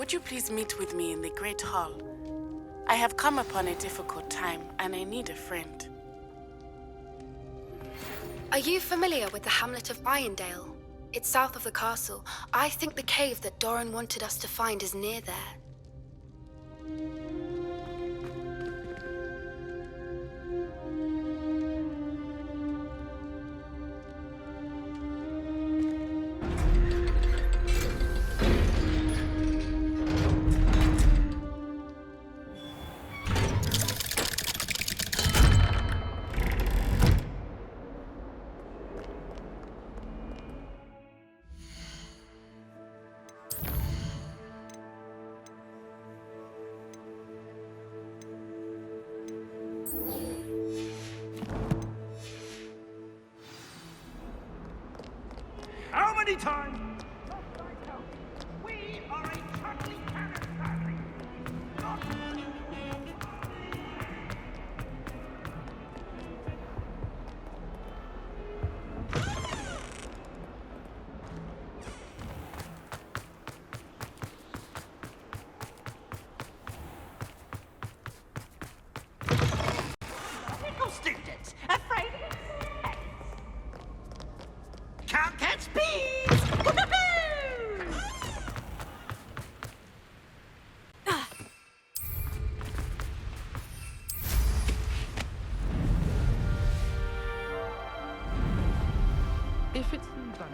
would you please meet with me in the Great Hall? I have come upon a difficult time, and I need a friend. Are you familiar with the hamlet of Irondale? It's south of the castle. I think the cave that Doran wanted us to find is near there. How many times? We are a totally cannon family. Typical students, afraid of heads. Can't catch bees! If it's done.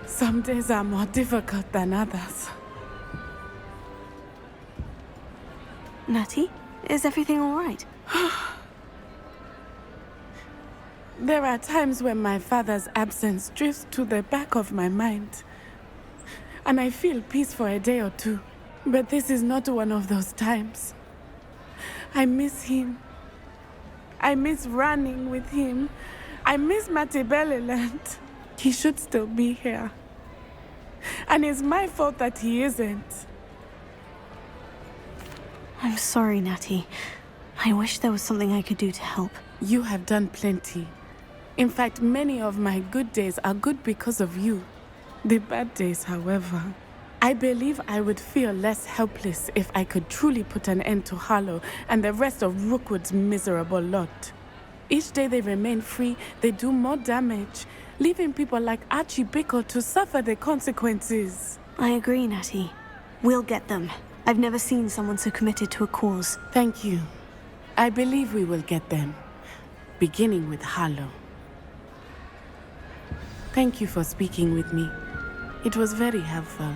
Some days are more difficult than others. Natty, is everything all right? There are times when my father's absence drifts to the back of my mind, and I feel peace for a day or two. But this is not one of those times. I miss him. I miss running with him. I miss Matibeleland. He should still be here. And it's my fault that he isn't. I'm sorry, Natty. I wish there was something I could do to help. You have done plenty. In fact, many of my good days are good because of you. The bad days, however, I believe I would feel less helpless if I could truly put an end to Harlow and the rest of Rookwood's miserable lot. Each day they remain free, they do more damage, leaving people like Archie Bickle to suffer the consequences. I agree, Natty. We'll get them. I've never seen someone so committed to a cause. Thank you. I believe we will get them, beginning with Harlow. Thank you for speaking with me. It was very helpful.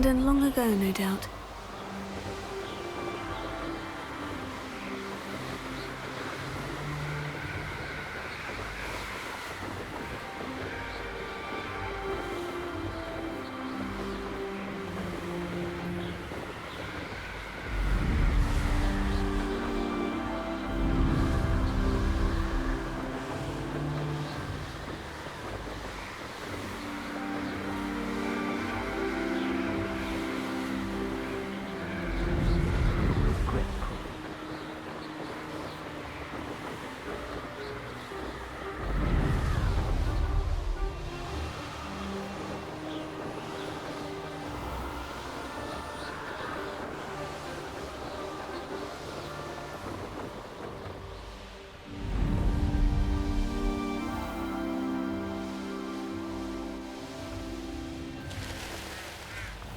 Abandoned long ago, no doubt.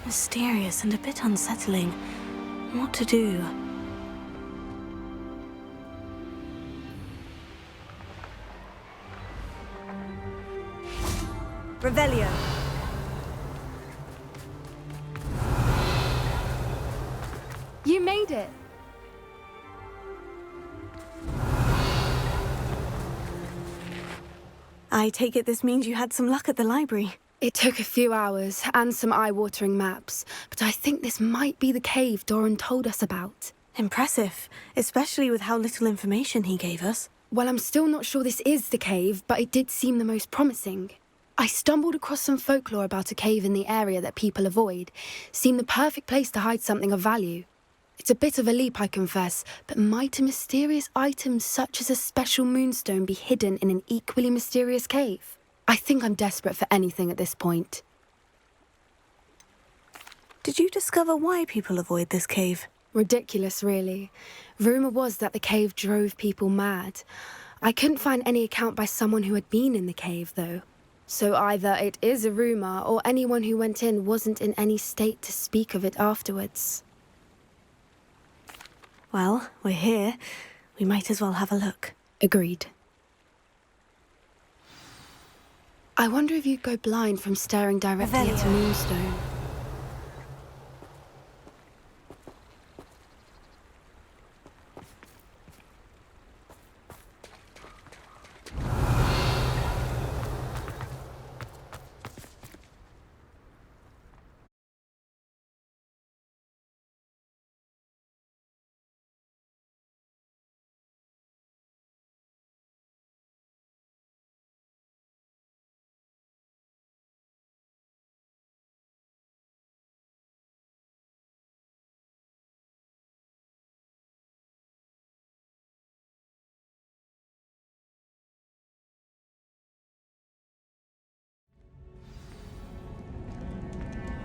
Mysterious and a bit unsettling. What to do? Revelio. You made it! I take it this means you had some luck at the library. It took a few hours and some eye-watering maps, but I think this might be the cave Doran told us about. Impressive, especially with how little information he gave us. Well, I'm still not sure this is the cave, but it did seem the most promising. I stumbled across some folklore about a cave in the area that people avoid. Seemed the perfect place to hide something of value. It's a bit of a leap, I confess, but might a mysterious item such as a special moonstone be hidden in an equally mysterious cave? I think I'm desperate for anything at this point. Did you discover why people avoid this cave? Ridiculous, really. Rumour was that the cave drove people mad. I couldn't find any account by someone who had been in the cave, though. So either it is a rumour, or anyone who went in wasn't in any state to speak of it afterwards. Well, we're here. We might as well have a look. Agreed. I wonder if you'd go blind from staring directly at a moonstone.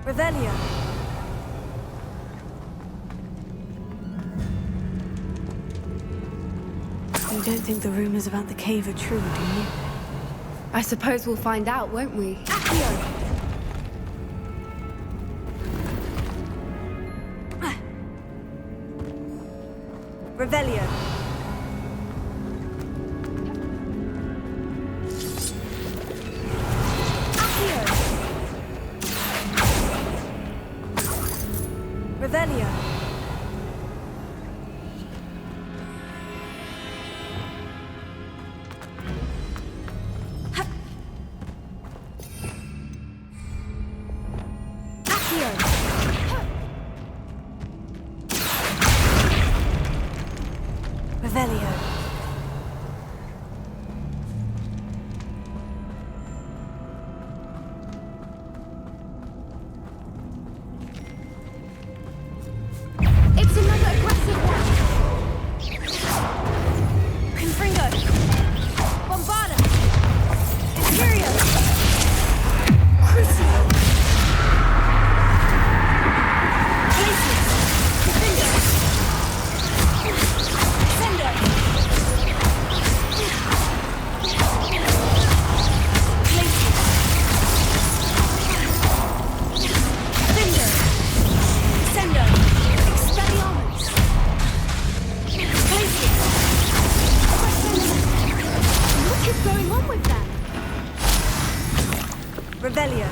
Revelio. You don't think the rumors about the cave are true, do you? I suppose we'll find out, won't we? Revelio. Revelio. Revelio. It's another aggressive one! Confringo. Bombarda. Imperio. Crucio. Glacius. Confringo. Sendo. Glacius. Findo. Sendo. Expelliarmus. Glacius. What is going on with that? Revelio.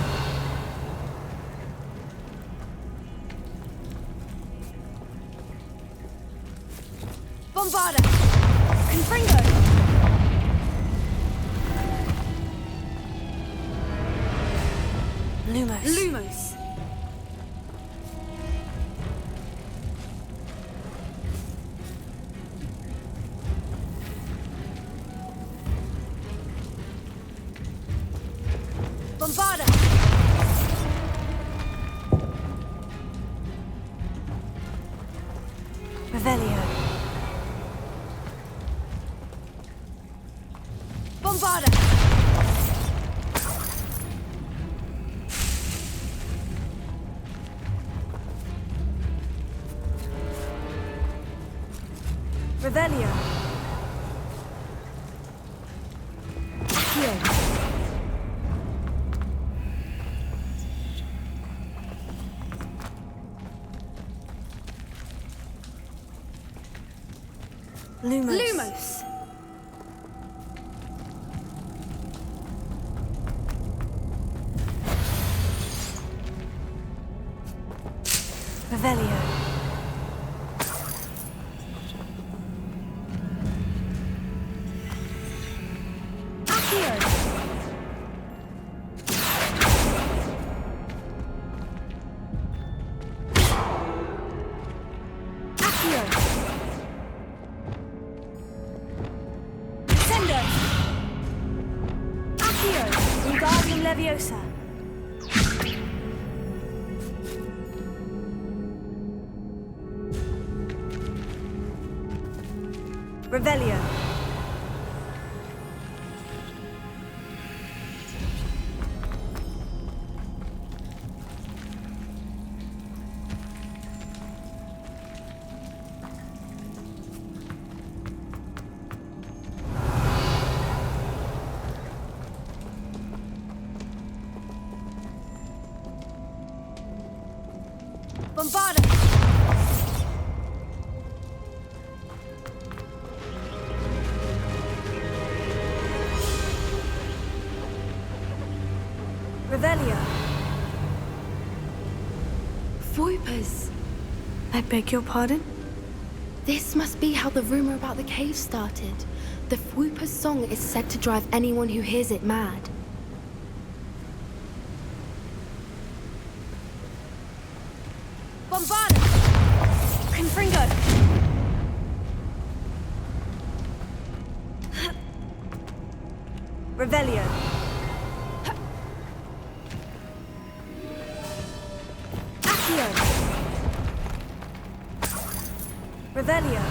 Bombarda! Confringo! Lumos. Bombarda! Revelio. Bombarda! Revelio. Accio. Lumos. Revelio. Accio. Accio. Sendo. Accio. Wingardium Leviosa. Revelio. Bombarda! Revelio. Voipers! I beg your pardon? This must be how the rumor about the cave started. The Whooper's song is said to drive anyone who hears it mad. Bombarda! Confringo! Revelio. Accio! Revelio.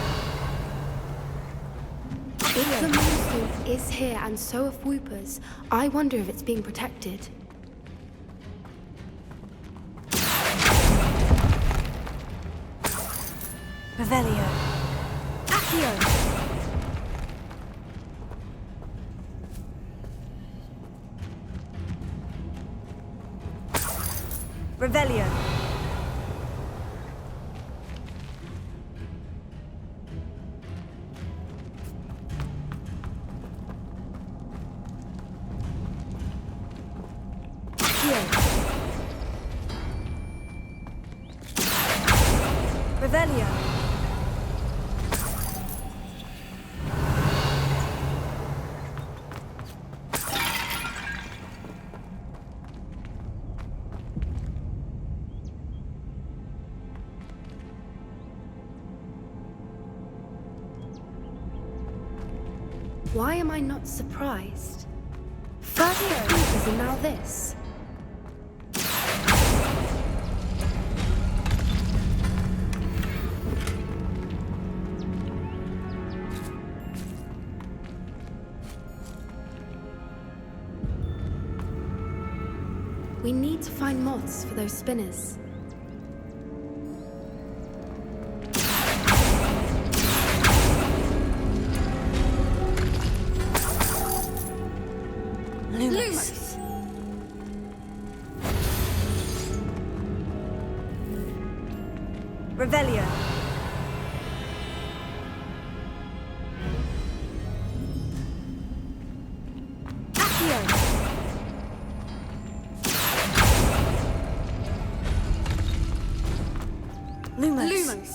If the moonstone is here and so are Whoopers, I wonder if it's being protected. Revelio. Accio! Revelio. Revelio. Why am I not surprised? First the Whoopers and now this. We need to find moths for those spinners. Lumos. Revelio. Accio! Lumos. Lumos.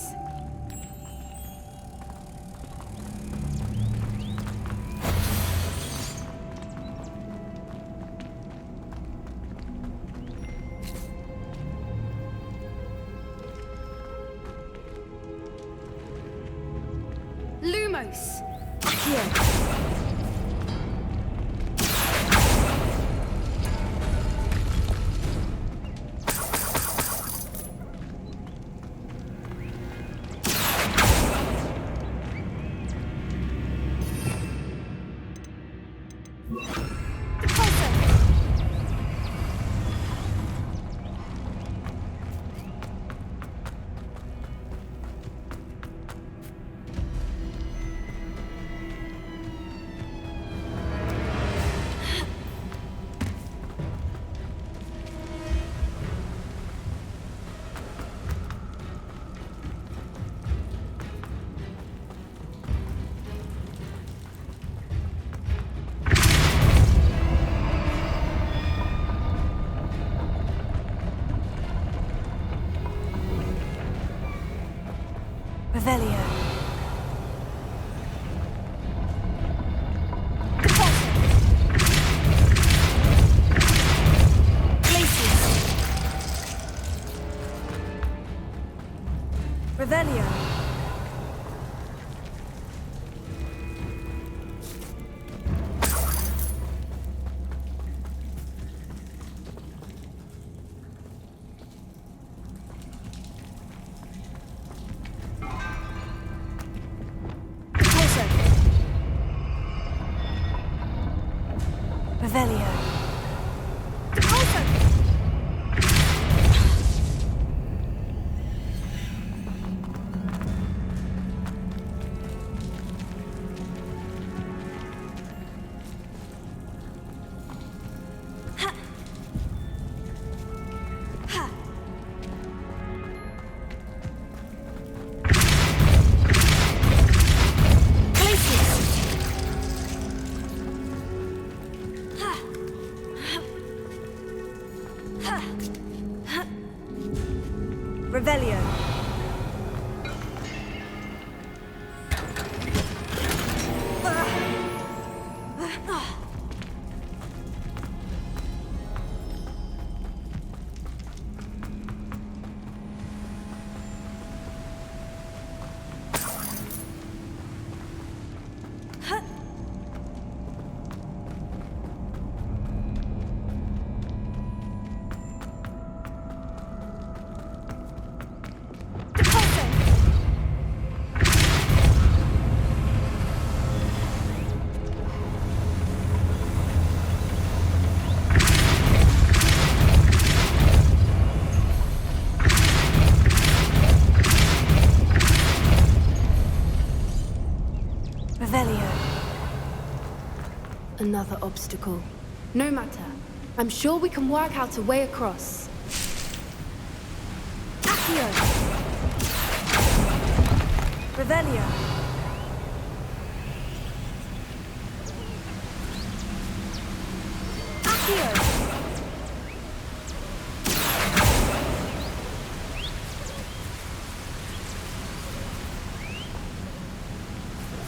Lumos. Accio. Revelio. Revelio. Revelio. Revelio. Revelio. Another obstacle. No matter. I'm sure we can work out a way across. Accio. Revelio. Accio.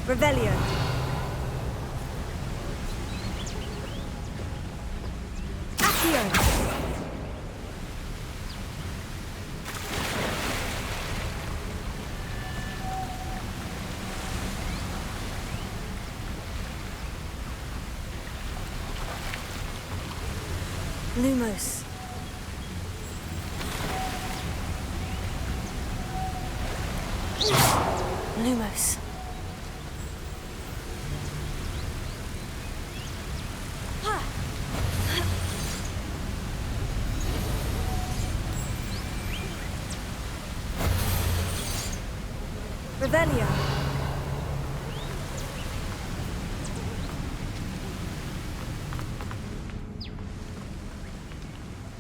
Revelio. Accio. Lumos. Lumos. Revelio.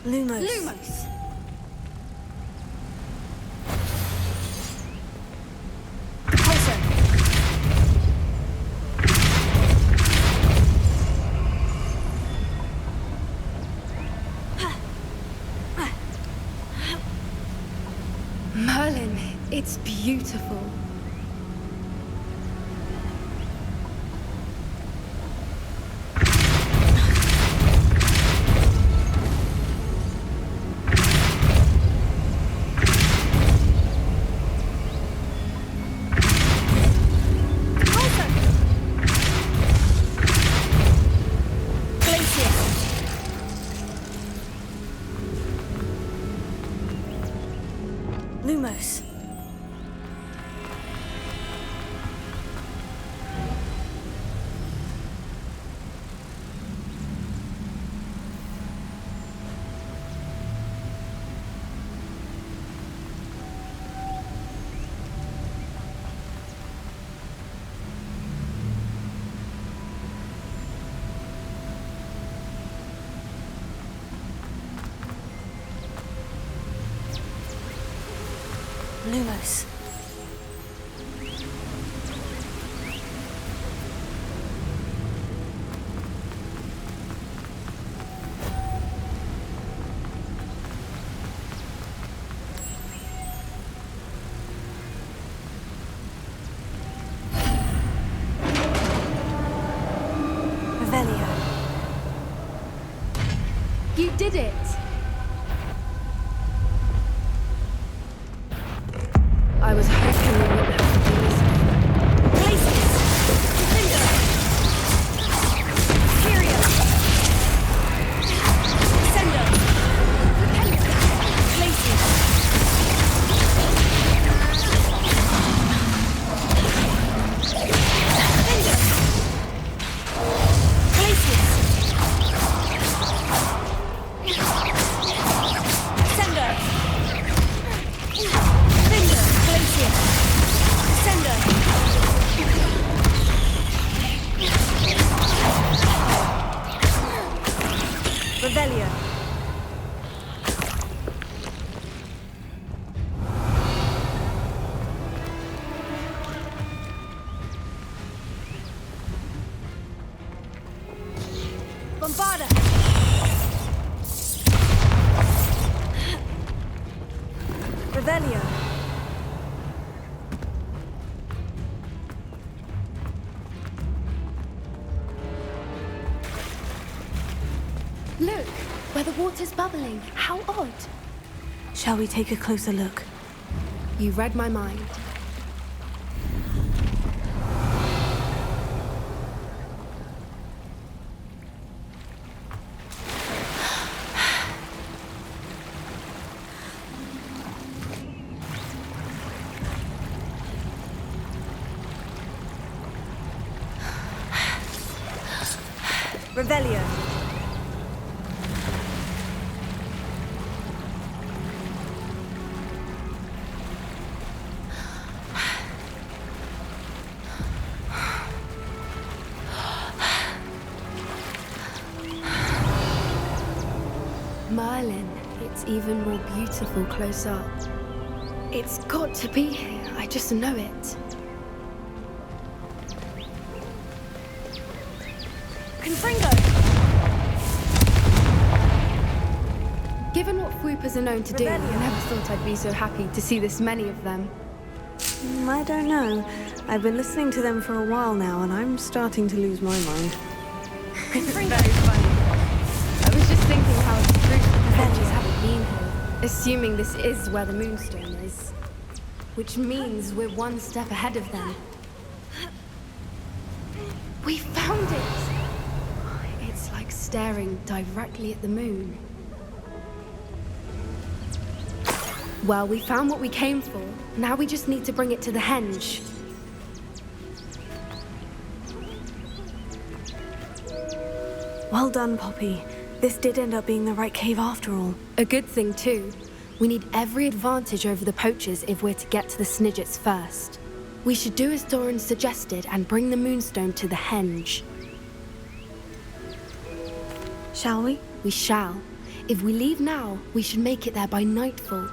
Lumos. Lumos! Merlin, it's beautiful. Lumos. Revelio. You did it! I was hoping we wouldn't have to do this again. Places! Defender! Period! Sender! Places! Defender! Places! Sender! Defender! Places! Sender! Revelio. Bombarda. Revelio. Look, where the water's bubbling. How odd. Shall we take a closer look? You read my mind. Revelio. Merlin, it's even more beautiful close up. It's got to be here, I just know it. Confringo! Given what Fwoopers are known to do, I Revelio. never thought I'd be so happy to see this many of them. I don't know. I've been listening to them for a while now, and I'm starting to lose my mind. Very funny. I was just thinking how it's proof that the Avengers haven't been here, assuming this is where the Moonstone is. Which means we're one step ahead of them. We found it! It's like staring directly at the moon. Well, we found what we came for. Now we just need to bring it to the henge. Well done, Poppy. This did end up being the right cave after all. A good thing, too. We need every advantage over the poachers if we're to get to the Snidgets first. We should do as Doran suggested and bring the Moonstone to the henge. Shall we? We shall. If we leave now, we should make it there by nightfall.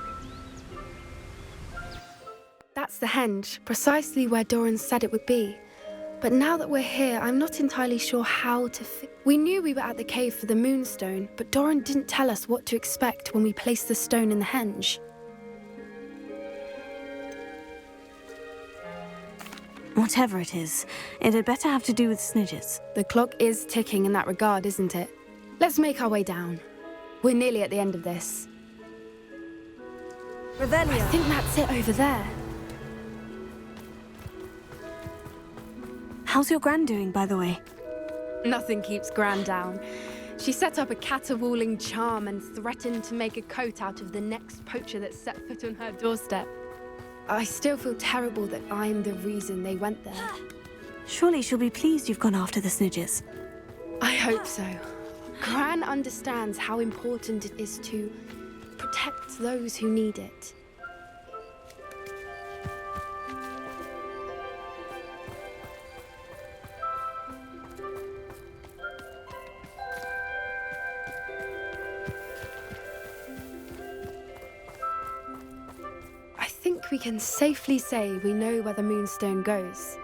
That's the henge, precisely where Doran said it would be. But now that we're here, I'm not entirely sure how to We knew we were at the cave for the Moonstone, but Doran didn't tell us what to expect when we placed the stone in the henge. Whatever it is, it had better have to do with Snidgets. The clock is ticking in that regard, isn't it? Let's make our way down. We're nearly at the end of this. Revelio. I think that's it over there. How's your gran doing, by the way? Nothing keeps Gran down. She set up a caterwauling charm and threatened to make a coat out of the next poacher that set foot on her doorstep. I still feel terrible that I'm the reason they went there. Surely she'll be pleased you've gone after the Snidgets. I hope so. Gran understands how important it is to protect those who need it. we can safely say we know where the Moonstone goes.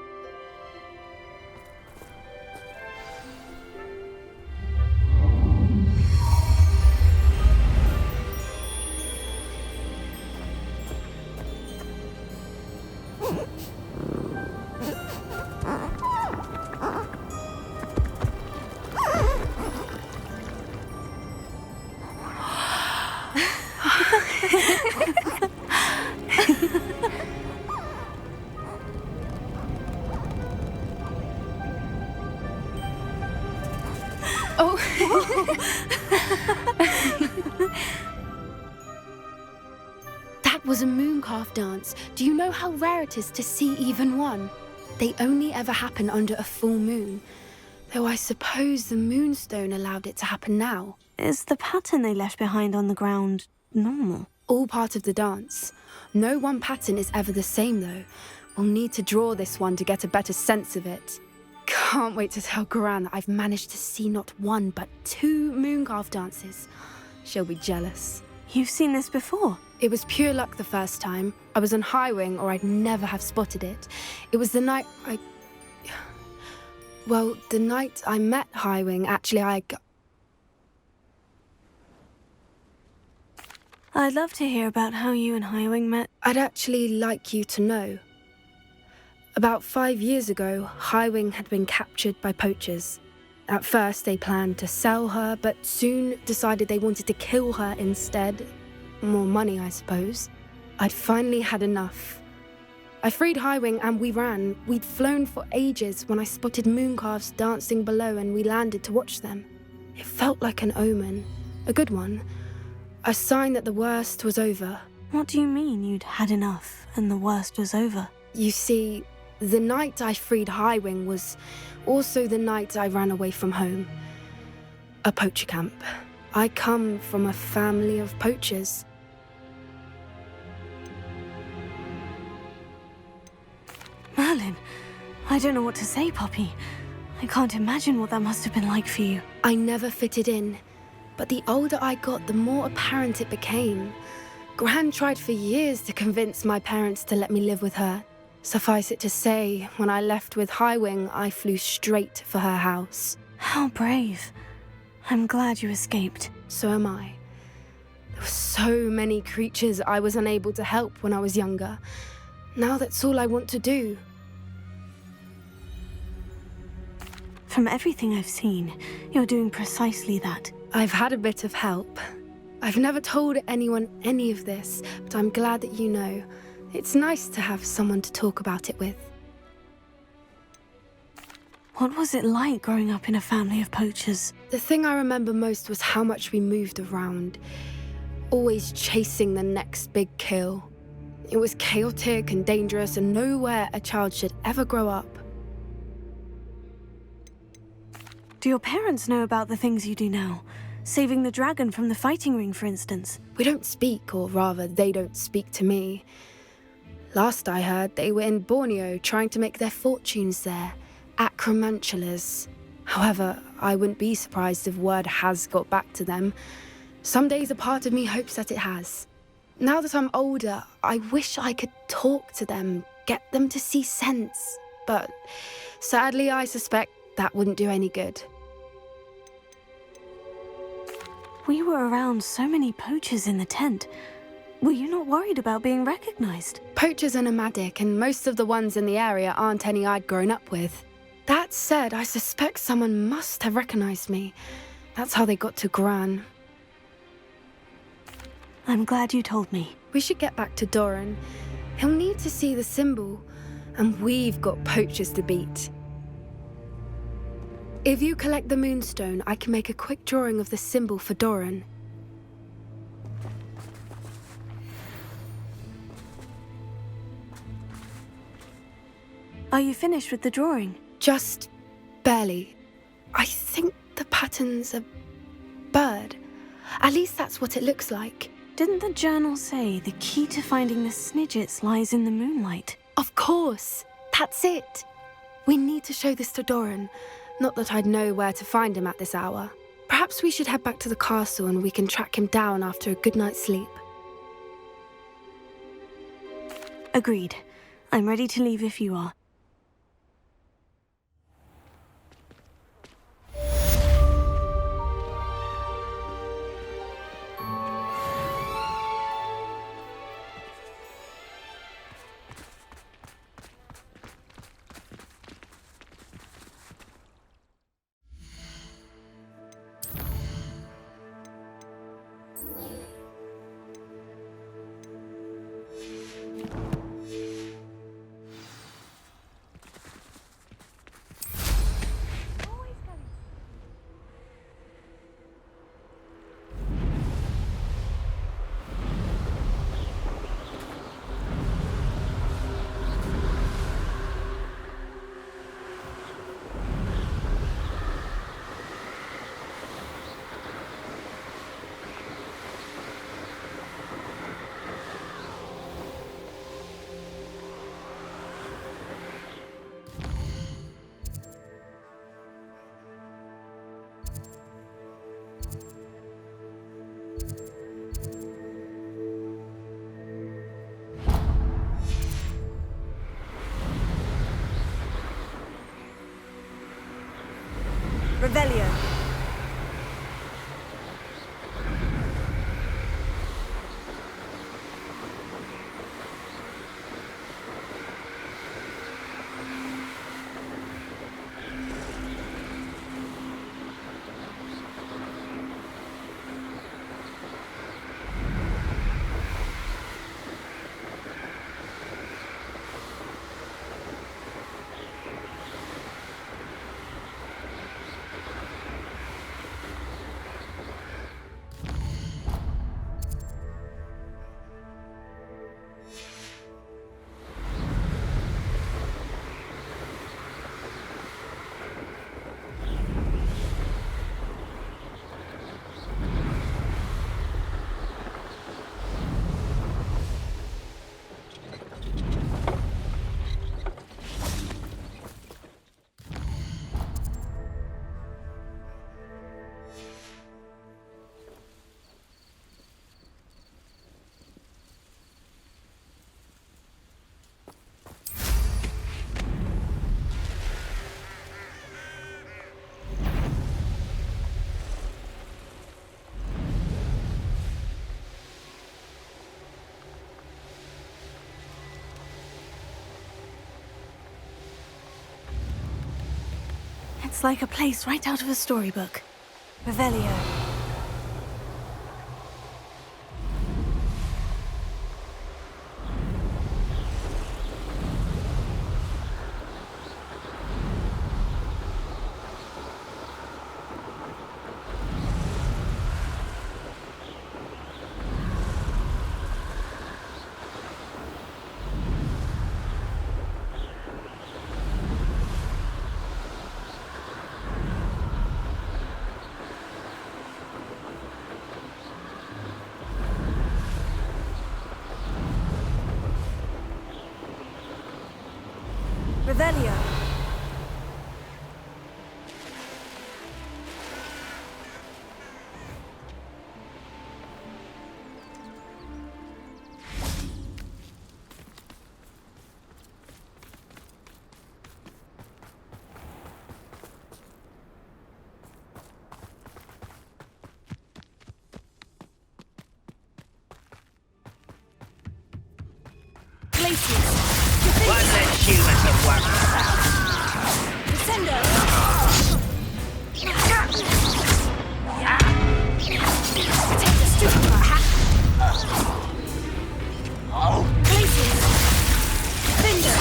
Oh. That was a mooncalf dance. Do you know how rare it is to see even one? They only ever happen under a full moon. Though I suppose the Moonstone allowed it to happen now. Is the pattern they left behind on the ground normal? All part of the dance. No one pattern is ever the same, though. We'll need to draw this one to get a better sense of it. Can't wait to tell Gran that I've managed to see not one, but 2 mooncalf dances. She'll be jealous. You've seen this before? It was pure luck the first time. I was on Highwing, or I'd never have spotted it. It was the night Well, the night I met Highwing, actually, I'd love to hear about how you and Highwing met. I'd actually like you to know. About 5 years ago, Highwing had been captured by poachers. At first, they planned to sell her, but soon decided they wanted to kill her instead. More money, I suppose. I'd finally had enough. I freed Highwing and we ran. We'd flown for ages when I spotted mooncalves dancing below and we landed to watch them. It felt like an omen. A good one. A sign that the worst was over. What do you mean you'd had enough and the worst was over? You see, the night I freed Highwing was also the night I ran away from home. A poacher camp. I come from a family of poachers. Merlin, I don't know what to say, Poppy. I can't imagine what that must have been like for you. I never fitted in, but the older I got, the more apparent it became. Gran tried for years to convince my parents to let me live with her. Suffice it to say, when I left with Highwing, I flew straight for her house. How brave. I'm glad you escaped. So am I. There were so many creatures I was unable to help when I was younger. Now that's all I want to do. From everything I've seen, you're doing precisely that. I've had a bit of help. I've never told anyone any of this, but I'm glad that you know. It's nice to have someone to talk about it with. What was it like growing up in a family of poachers? The thing I remember most was how much we moved around, always chasing the next big kill. It was chaotic and dangerous and nowhere a child should ever grow up. Do your parents know about the things you do now? Saving the dragon from the fighting ring, for instance? We don't speak, or rather, they don't speak to me. Last I heard, they were in Borneo trying to make their fortunes there. Acromantulas. However, I wouldn't be surprised if word has got back to them. Some days a part of me hopes that it has. Now that I'm older, I wish I could talk to them, get them to see sense. But sadly, I suspect that wouldn't do any good. We were around so many poachers in the tent. Were you not worried about being recognized? Poachers are nomadic, and most of the ones in the area aren't any I'd grown up with. That said, I suspect someone must have recognized me. That's how they got to Gran. I'm glad you told me. We should get back to Doran. He'll need to see the symbol, and we've got poachers to beat. If you collect the Moonstone, I can make a quick drawing of the symbol for Doran. Are you finished with the drawing? Just barely. I think the pattern's a bird. At least that's what it looks like. Didn't the journal say the key to finding the Snidgets lies in the moonlight? Of course. That's it. We need to show this to Doran. Not that I'd know where to find him at this hour. Perhaps we should head back to the castle and we can track him down after a good night's sleep. Agreed. I'm ready to leave if you are. Revelio. It's like a place right out of a storybook. Revelio. Revelio. One less human to worry about. Take the stupid hat. Places. Defender.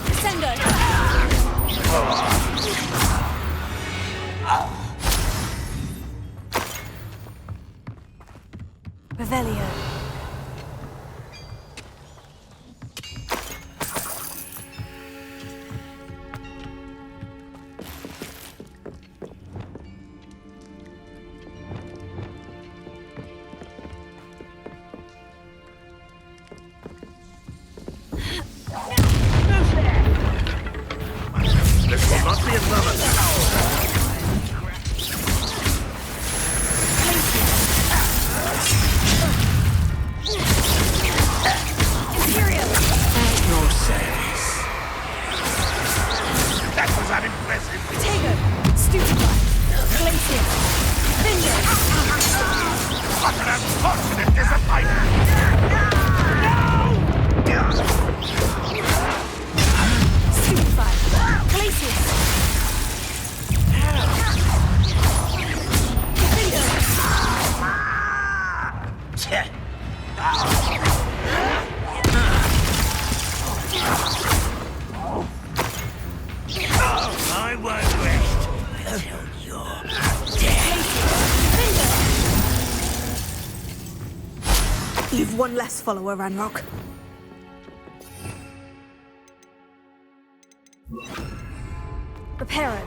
Descendo. Revelio. What an unfortunate disappointment! Stupefy! Glacius! I won't rest until you're dead. You've one less follower, Ranrock. Prepare it.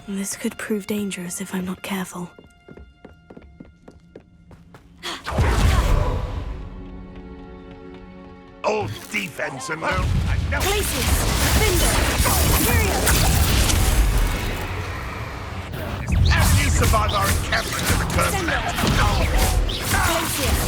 This could prove dangerous if I'm not careful. All defense and now... Glacius! Finger! Furio! How do you survive our encampment in the cursed land? Glacius!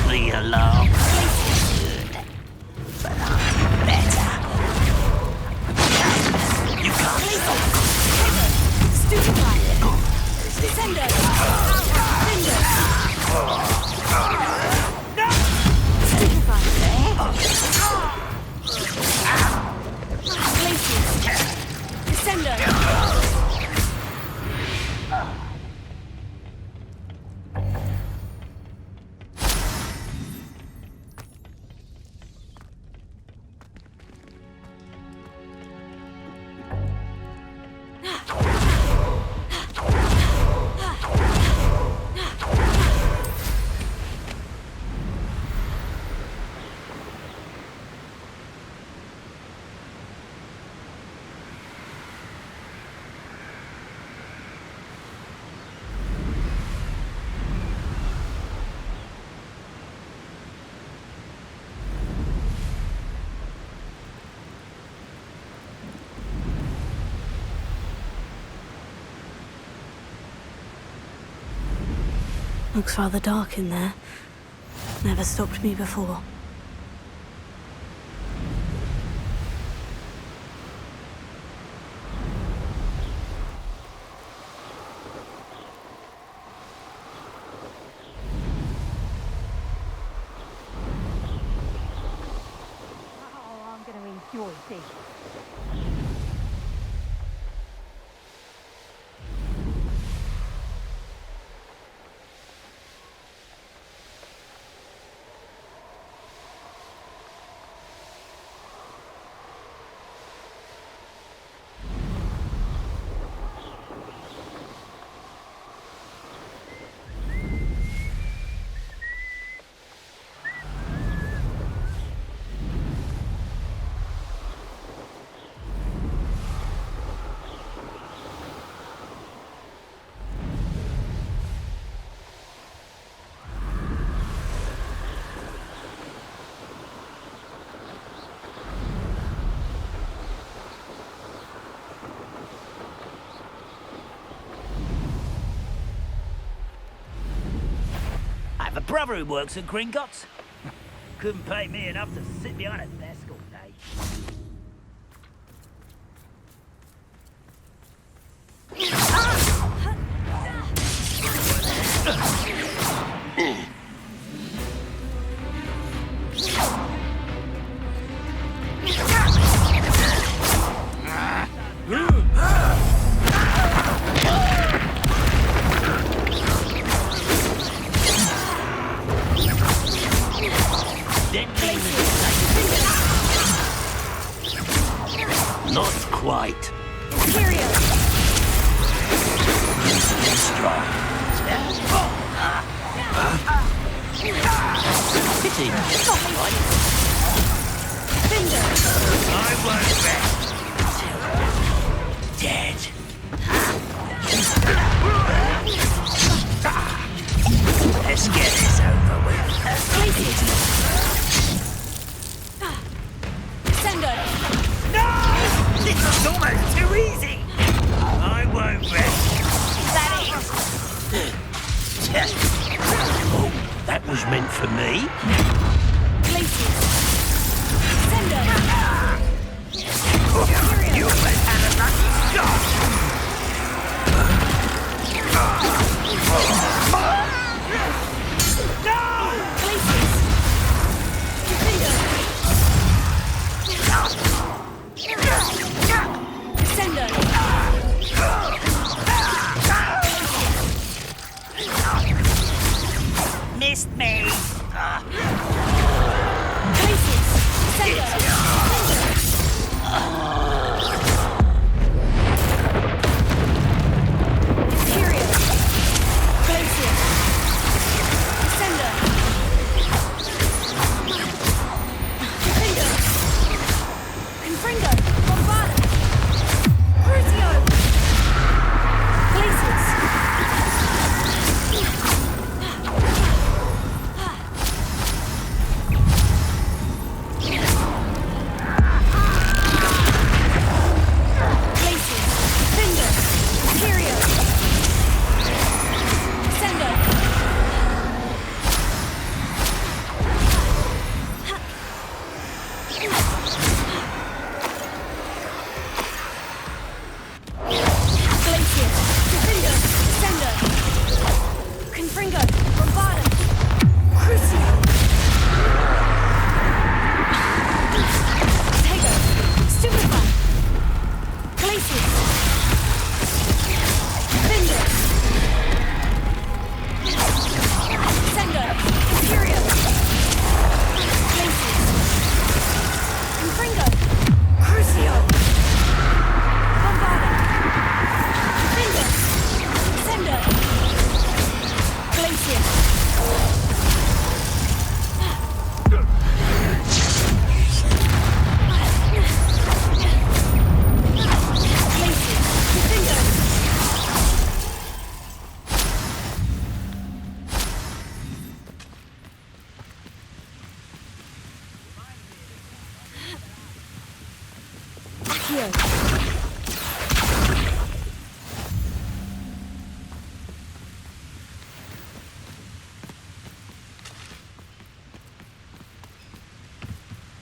The alarm. Good. But I'm better. You can't stop. Stupefy! Sender! Finger! Stupefy! Glacius! Sender! Looks rather dark in there. Never stopped me before. Oh, I'm going to enjoy this. I have a brother who works at Gringotts. Couldn't pay me enough to sit behind a desk all day. Not quite. Imperial! Strong. Pity. Finger! I won't rest until you're dead. No! This is almost too easy! I won't rest. Is that it? Oh, that was meant for me. You have had a lucky shot! No! Missed me.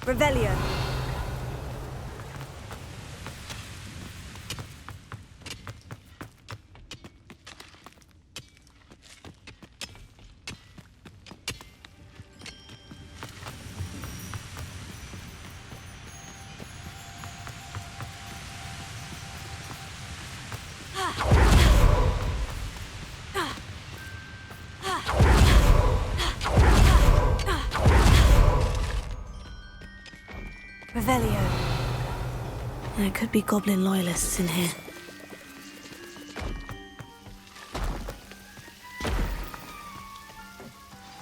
Revelio. Revelio. There could be goblin loyalists in here.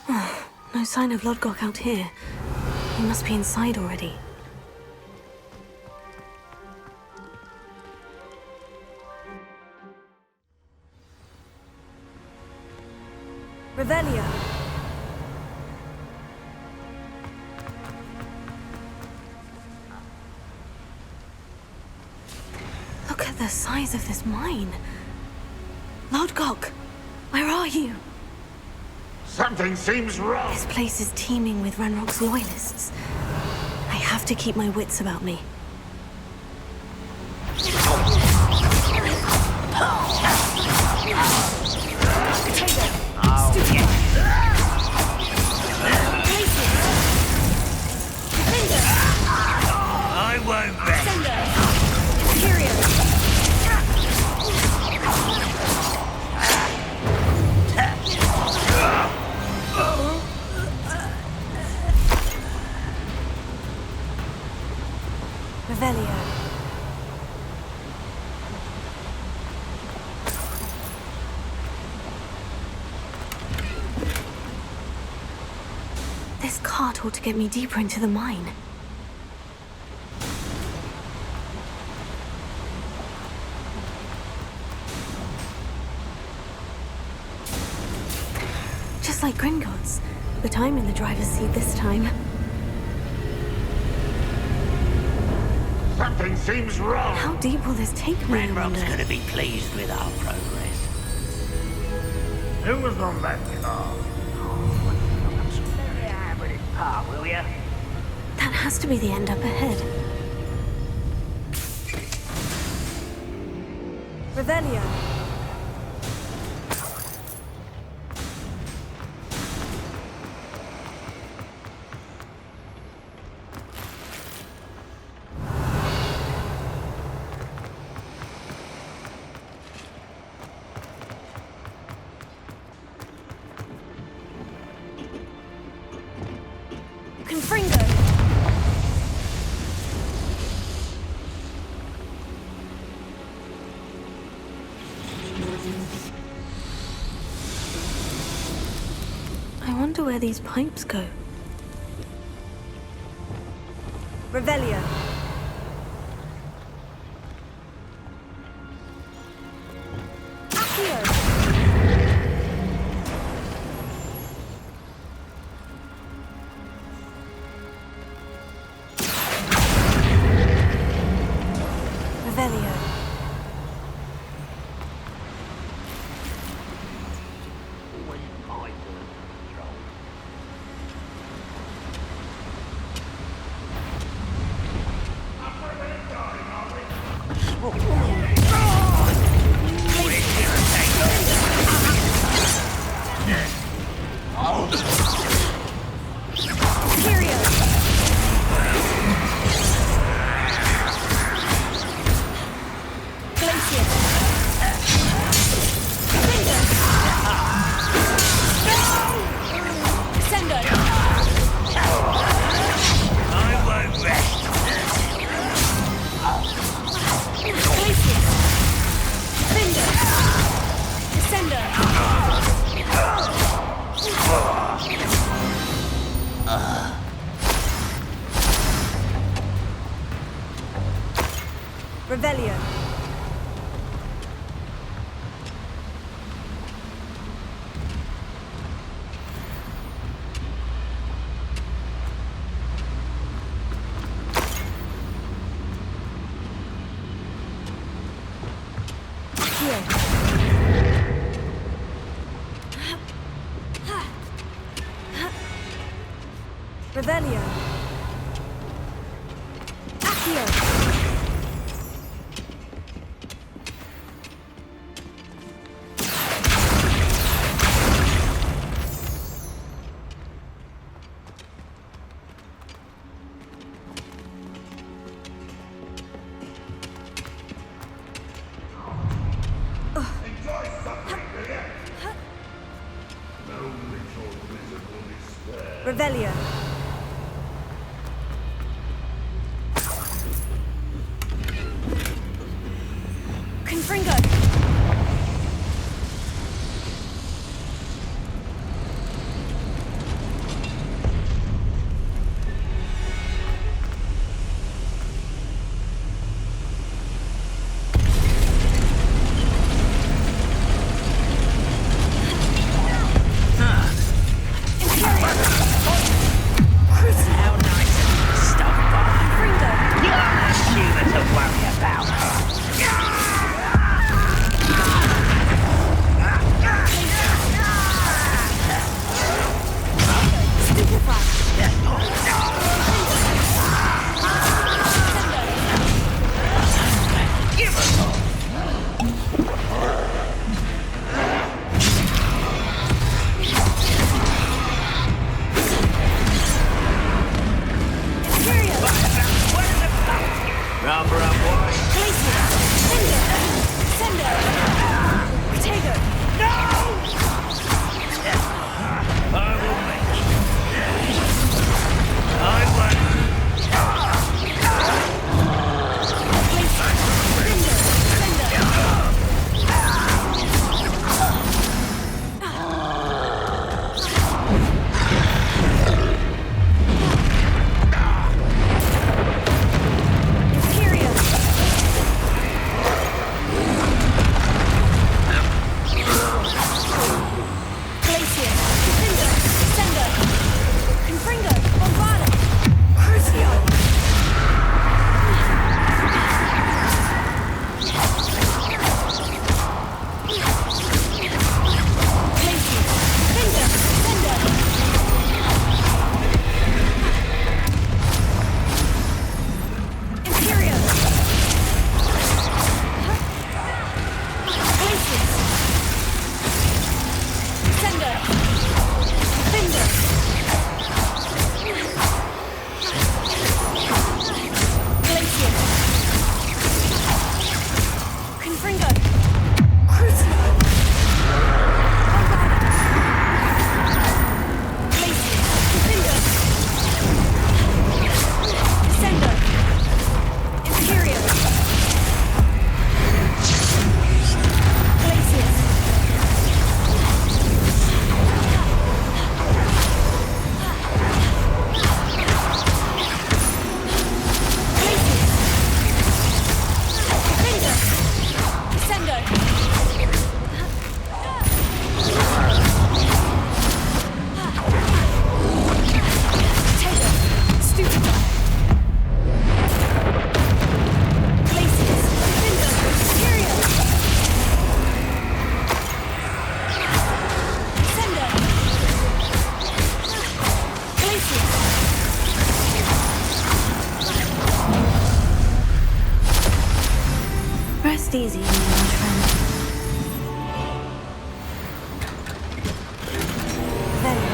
Oh, no sign of Lodgok out here. He must be inside already. Revelio. Look at the size of this mine. Lodgok, where are you? Something seems wrong. This place is teeming with Ranrock's loyalists. I have to keep my wits about me. I won't rest. Revelio. This cart ought to get me deeper into the mine. Just like Gringotts, but I'm in the driver's seat this time. Something seems wrong. How deep will this take me, I Ranrock's wonder? gonna be pleased with our progress. Who was on that car? Let me have with his part, will ya? That has to be the end up ahead. Revelio. Confringo. I wonder where these pipes go. Revelio. Accio. Revelio. Always my turn to control. I won't rest. Revelio. Revelio. Accio. Enjoy suffering, will ya? No little visible despair. Revelio. Confringo. Rest easy, my friend. Then.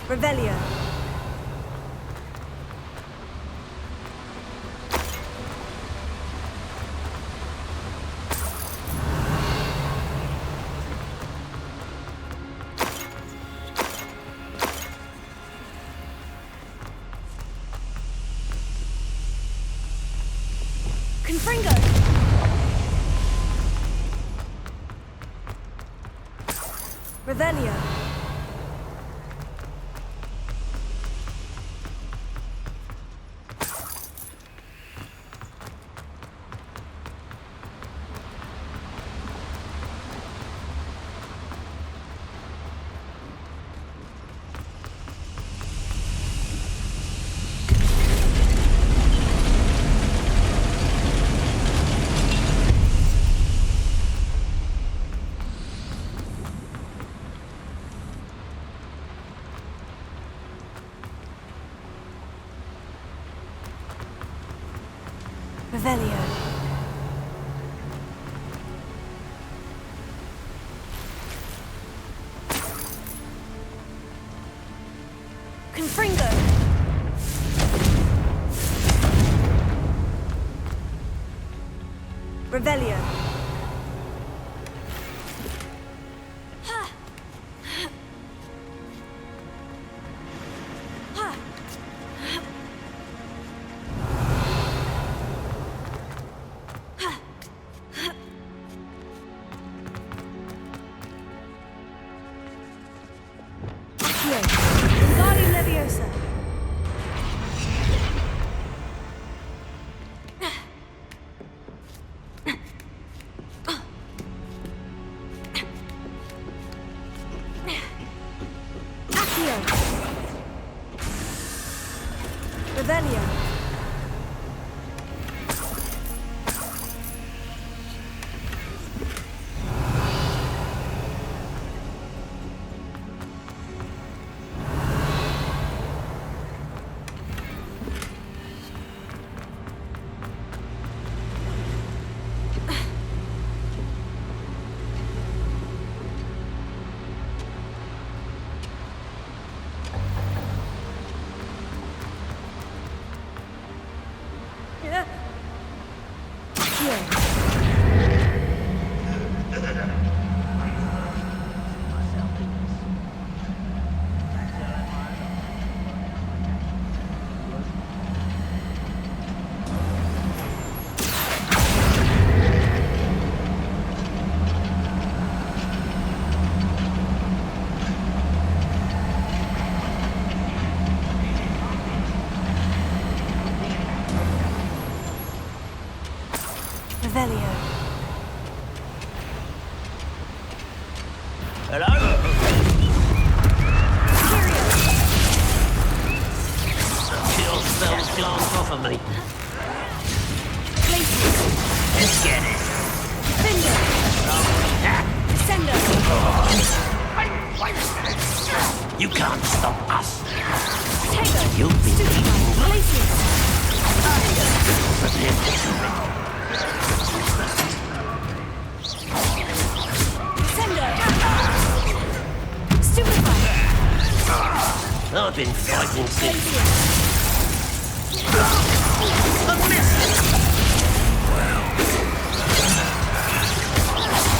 Revelio. Confringo. Revelio. Revelio. Confringo. Revelio. Wingardium Leviosa. Accio. Revelio. Revelio. Hello? Chill spells glance off of me. Let's get it. Finder. Descender. You can't stop us. Tego. You'll be Glacius. prepared to Descender. Stupefy. I've been fighting since.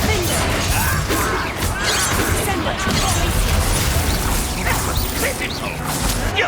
Finder. Descender. You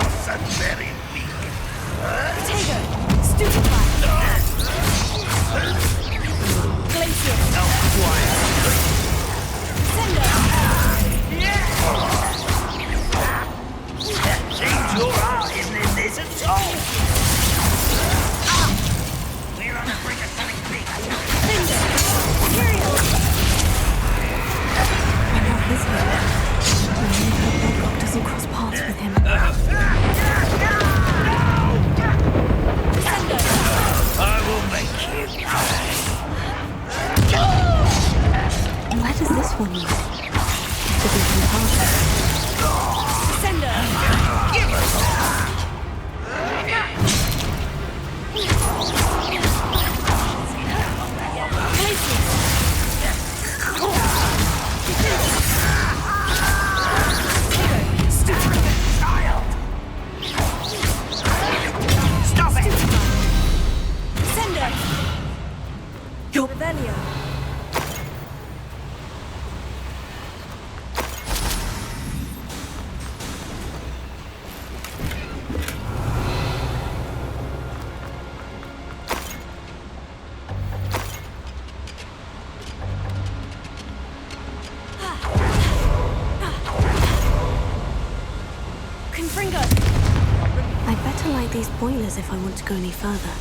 I'd better light these boilers if I want to go any further.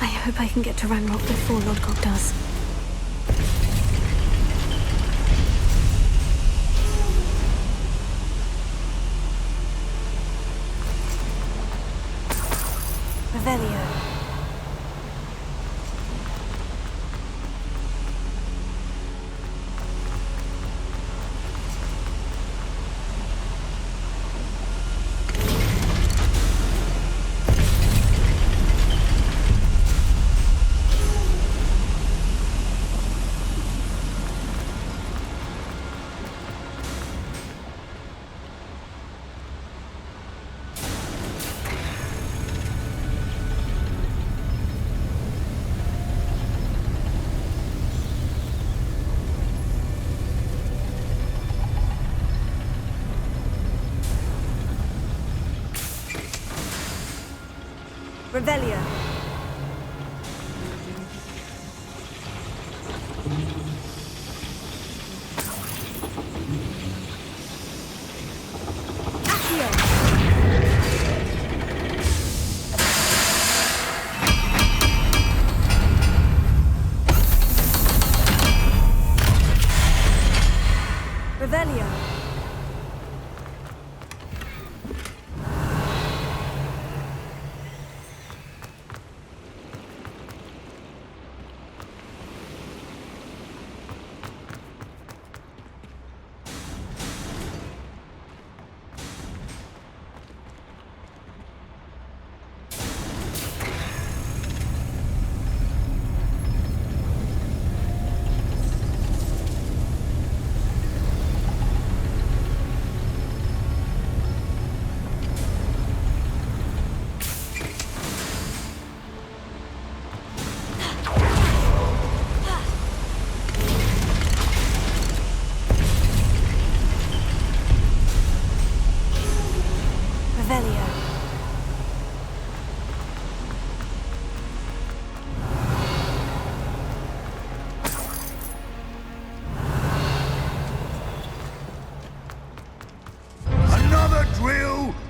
I hope I can get to Ranrock before Lodgok does. Revelio. Revelio. Revelio.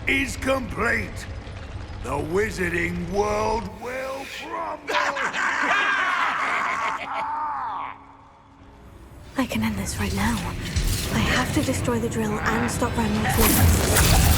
Is complete. The wizarding world will crumble. I can end this right now. I have to destroy the drill and stop Ranrock's limits.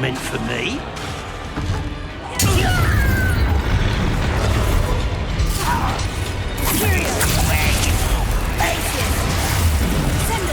Meant for me. Send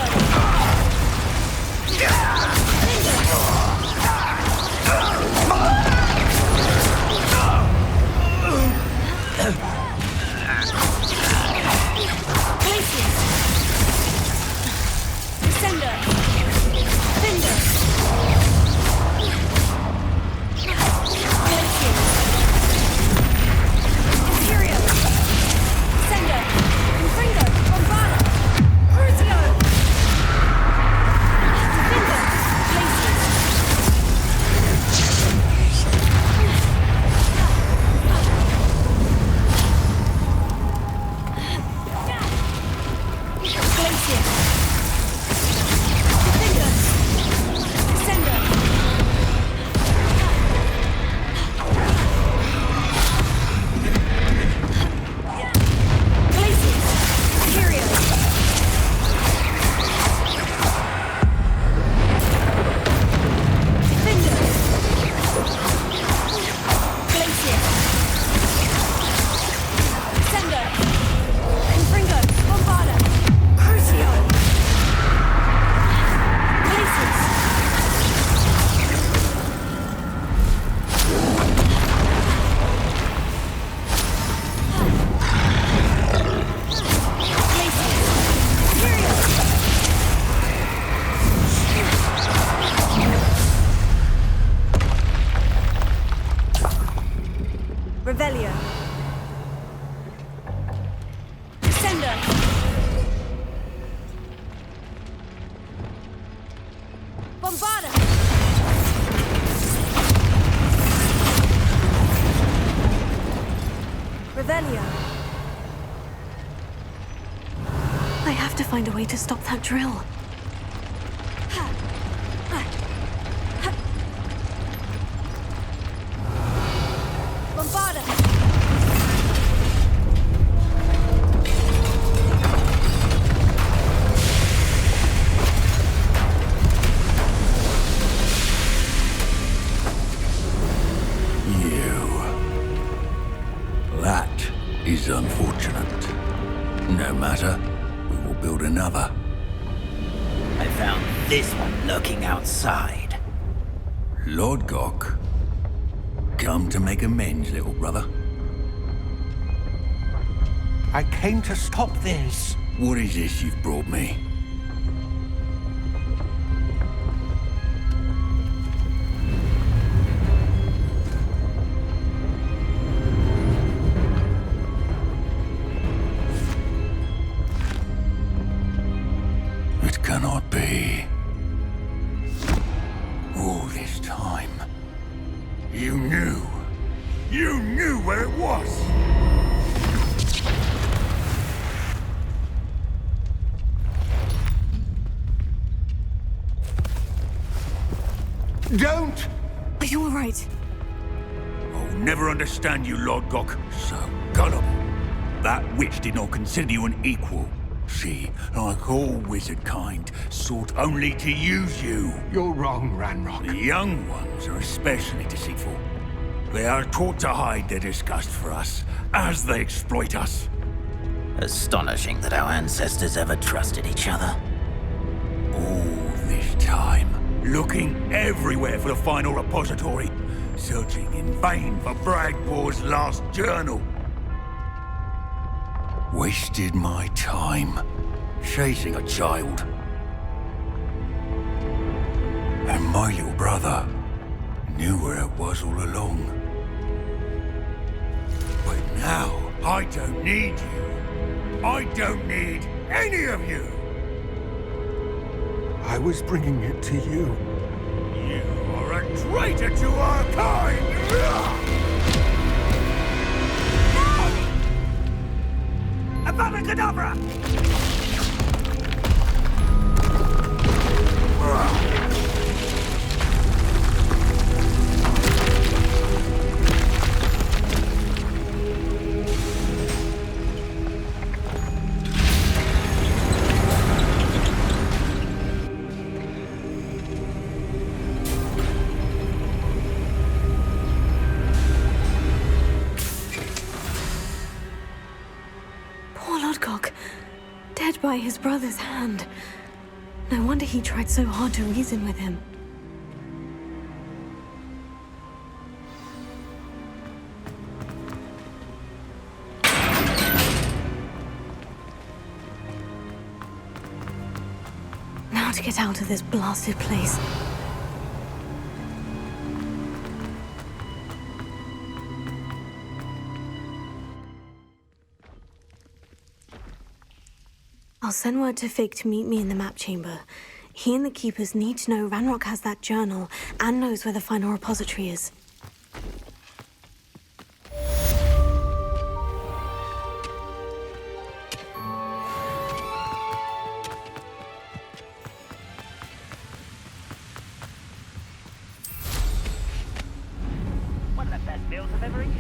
Bombarda! Revelio. I have to find a way to stop that drill. Bombarda! That is unfortunate. No matter, we will build another. I found this one lurking outside. Lord Gok, come to make amends, little brother. I came to stop this. What is this you've brought me? It cannot be. All this time, You knew. You knew where it was. Don't! Are you all right? I'll never understand you, Lord Gok. So gullible. That witch did not consider you an equal. She, like all wizard kind, sought only to use you. You're wrong, Ranrock. The young ones are especially deceitful. They are taught to hide their disgust for us, as they exploit us. Astonishing that our ancestors ever trusted each other. All this time, looking everywhere for the final repository, searching in vain for Bragbor's last journal. Wasted my time, chasing a child. And my little brother knew where it was all along. But now, I don't need you. I don't need any of you. I was bringing it to you. You are a traitor to our kind! Avada Kedavra! Poor Lodgok, dead by his brother's hand. No wonder he tried so hard to reason with him. Now to get out of this blasted place. I'll send word to Fig to meet me in the map chamber. He and the Keepers need to know Ranrock has that journal and knows where the final repository is. One of the best meals I've ever eaten.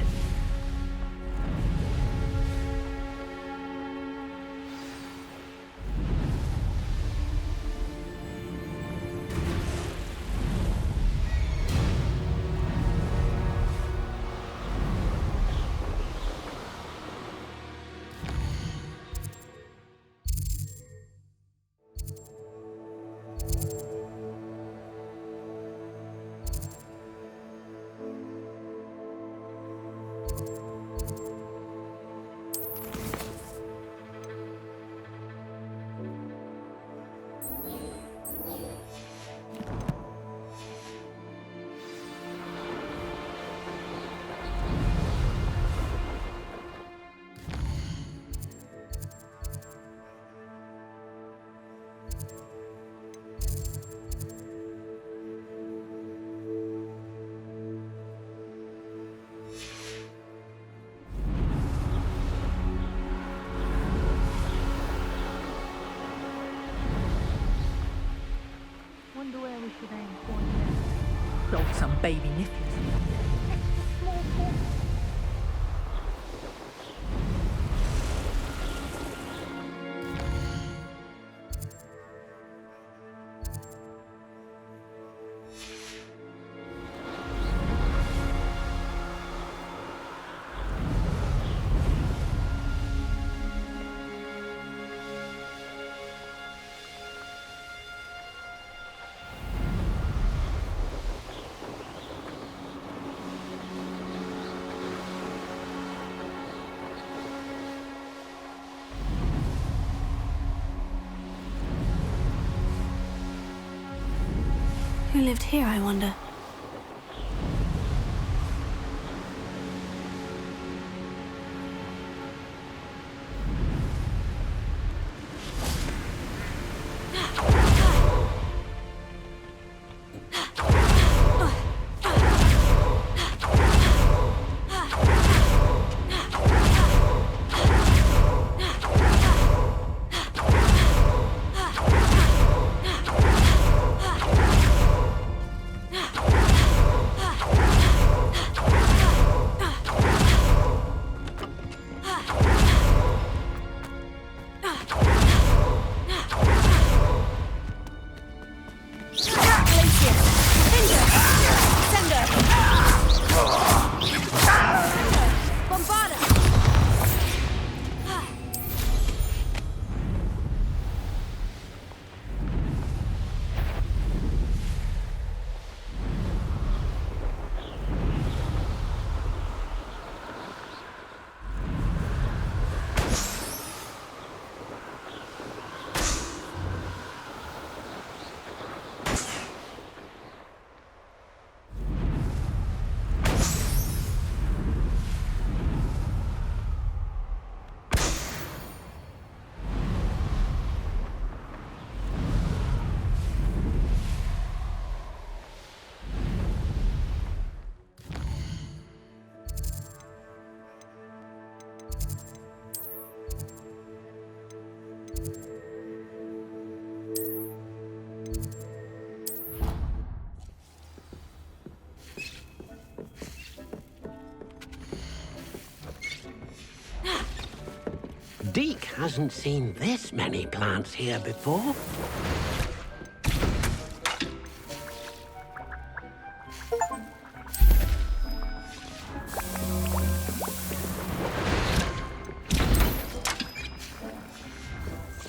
Wonder where we should aim for next. Rolled some baby nipples. Small talk. Who lived here, I wonder? Deke hasn't seen this many plants here before.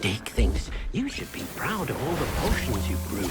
Deke thinks you should be proud of all the potions you've brewed.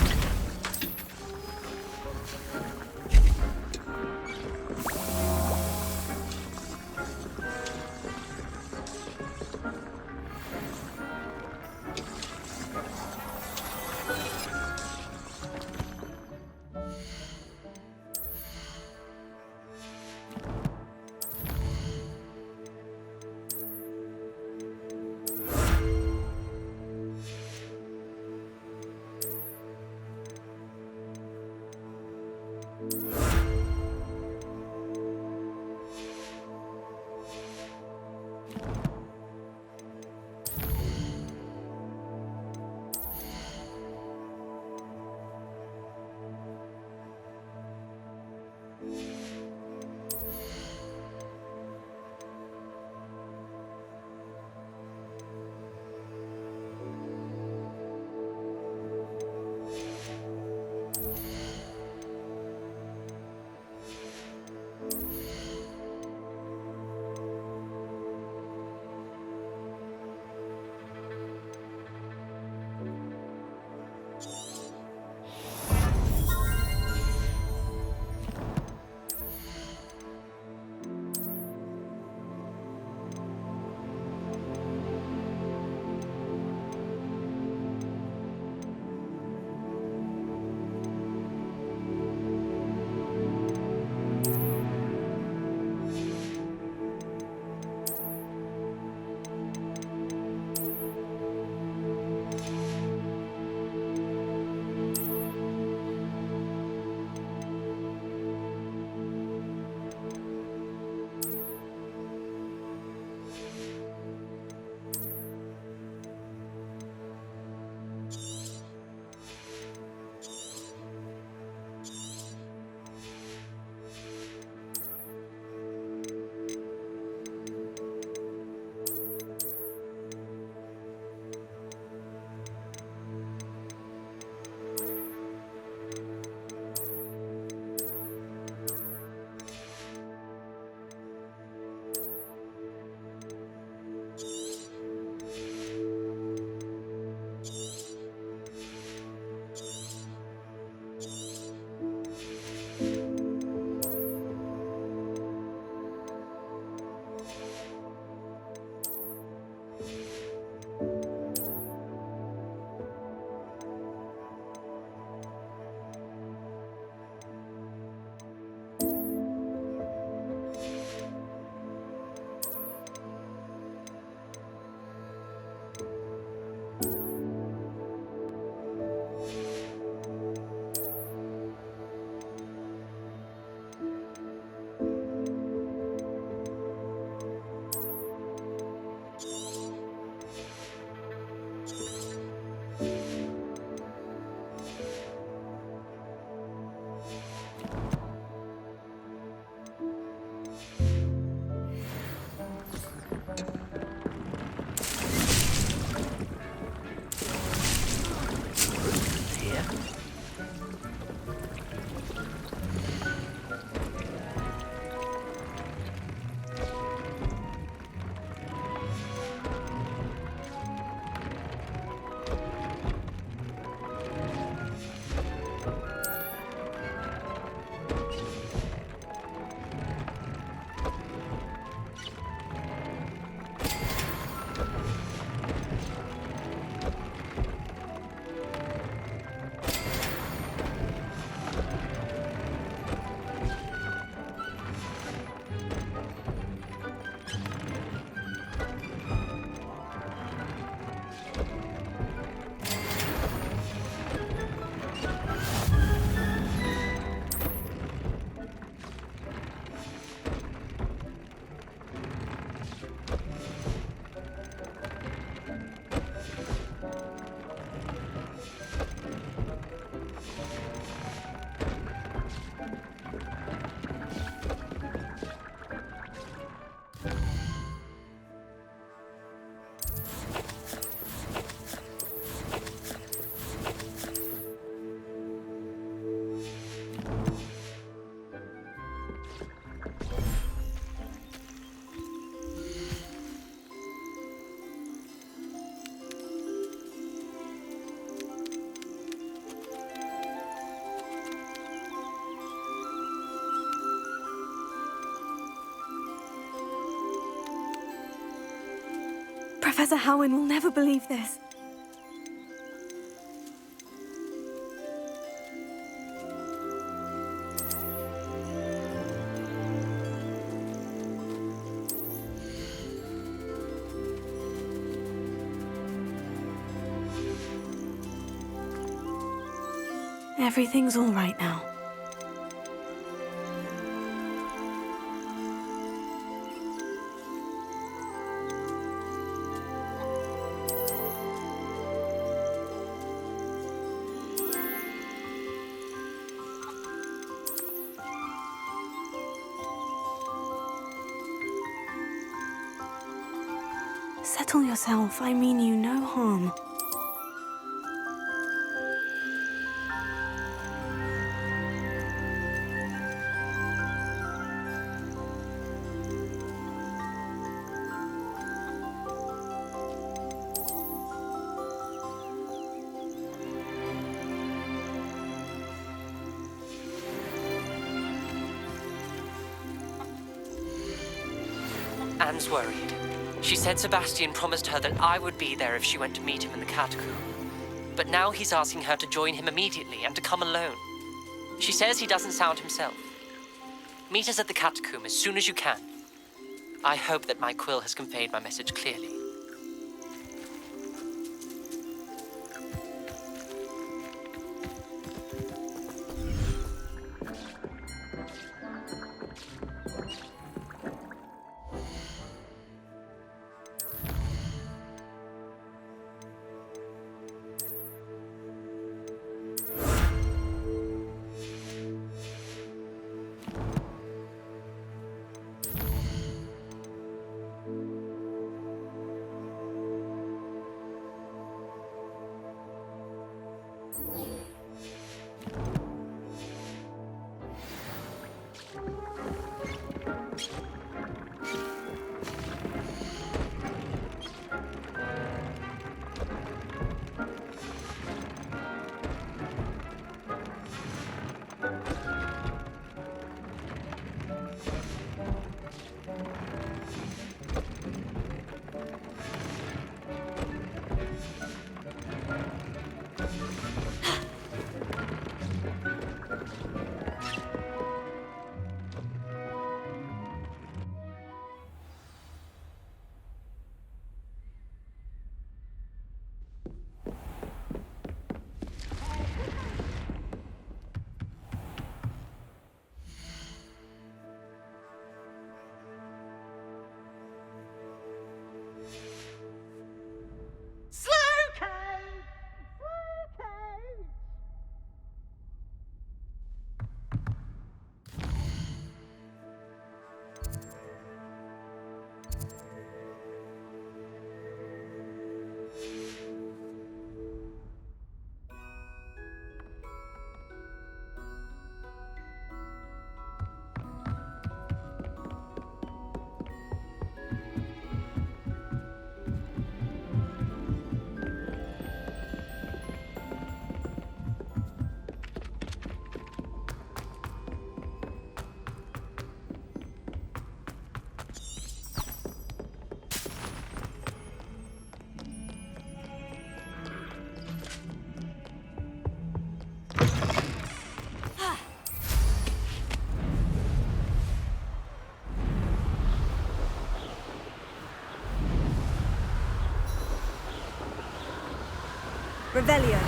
Professor Howin will never believe this. Everything's all right now. Settle yourself. I mean you no harm. Anne's worried. She said Sebastian promised her that I would be there if she went to meet him in the catacomb. But now he's asking her to join him immediately and to come alone. She says he doesn't sound himself. Meet us at the catacomb as soon as you can. I hope that my quill has conveyed my message clearly. Revelio.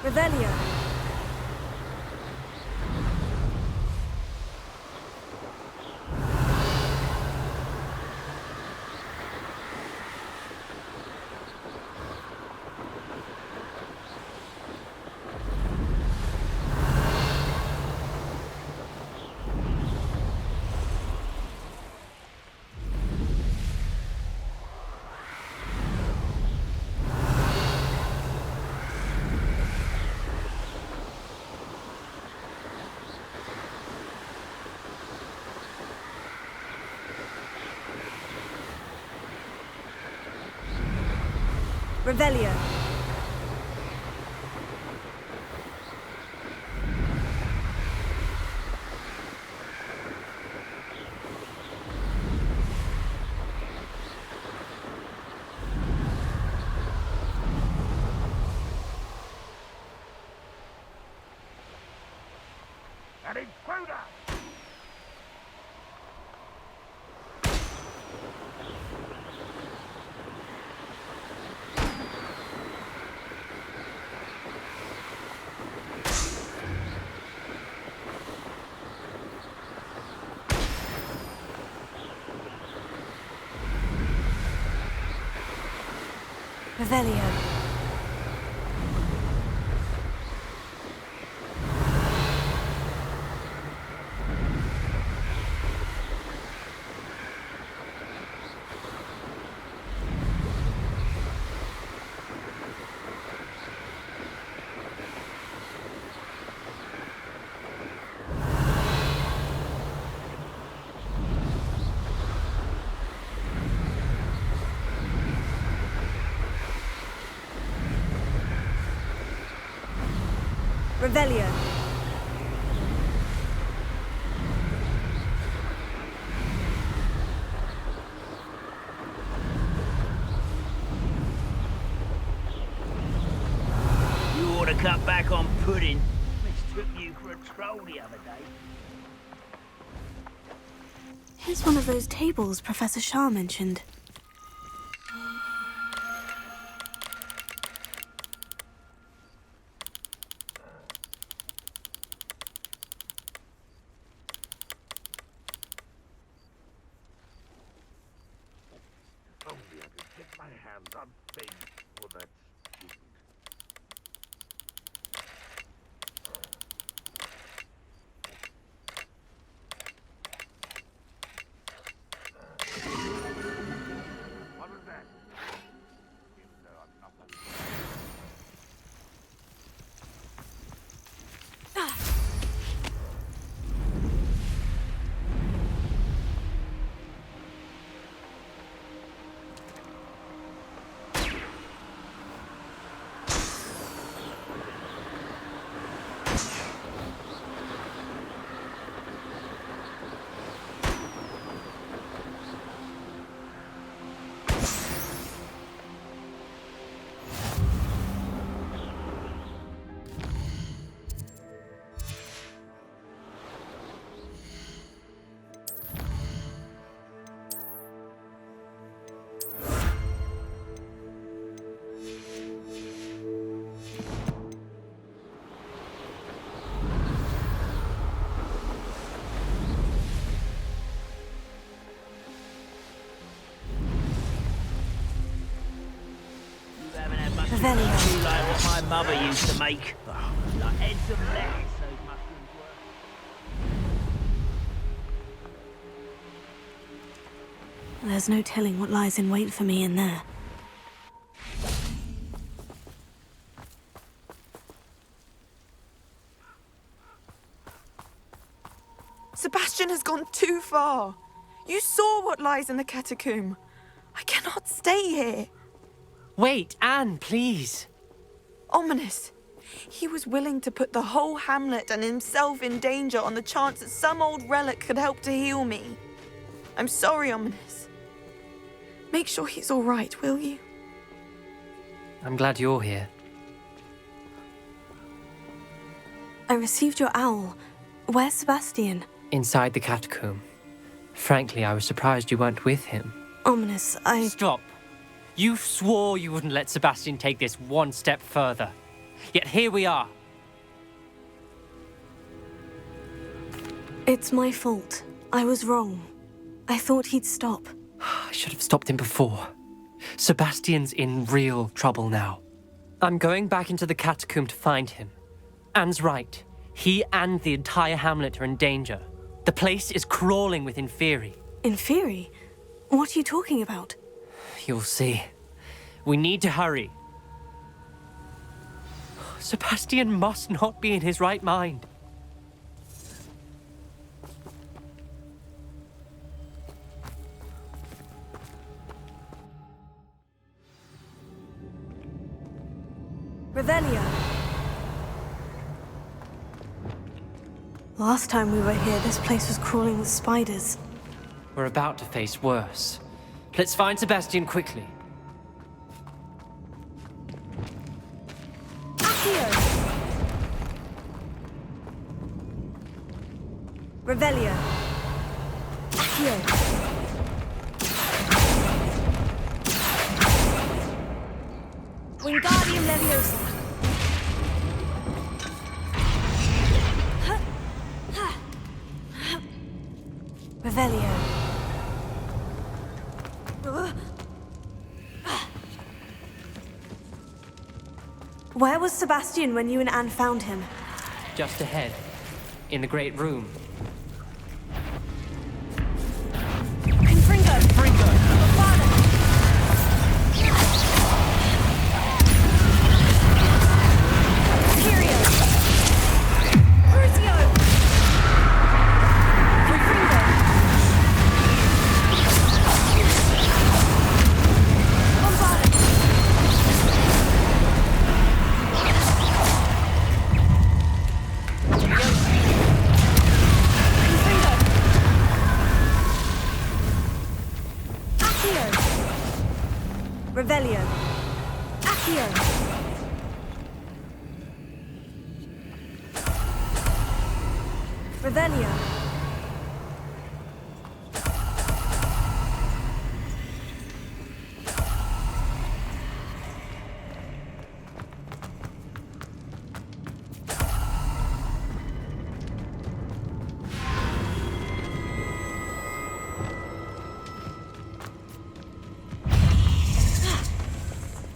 Revelio. Revelio. An intruder! Revelio. Revelio. You ought to cut back on pudding. Mistook you for a troll the other day. Here's one of those tables Professor Shah mentioned. Only I could get my hands on things for that student. What was that? Even though I'm not a... Revelio. Like what my mother used to make. Like heads of lettuce, those mushrooms were. There's no telling what lies in wait for me in there. Sebastian has gone too far. You saw what lies in the catacomb. I cannot stay here. Wait, Anne, please. Ominous. He was willing to put the whole hamlet and himself in danger on the chance that some old relic could help to heal me. I'm sorry, Ominous. Make sure he's all right, will you? I'm glad you're here. I received your owl. Where's Sebastian? Inside the catacomb. Frankly, I was surprised you weren't with him. Ominous, Stop. You swore you wouldn't let Sebastian take this one step further. Yet here we are. It's my fault. I was wrong. I thought he'd stop. I should have stopped him before. Sebastian's in real trouble now. I'm going back into the catacomb to find him. Anne's right. He and the entire hamlet are in danger. The place is crawling with Inferi. Inferi? What are you talking about? You'll see. We need to hurry. Sebastian must not be in his right mind. Revelio. Last time we were here, this place was crawling with spiders. We're about to face worse. Let's find Sebastian quickly. Accio! Revelio. Accio. Wingardium Leviosa. Revelio. Where was Sebastian when you and Anne found him? Just ahead, in the great room. Confringo! Fringo! Father! Curio! Crucio! Confringo! Bombarda! Revelio. Accio. Revelio.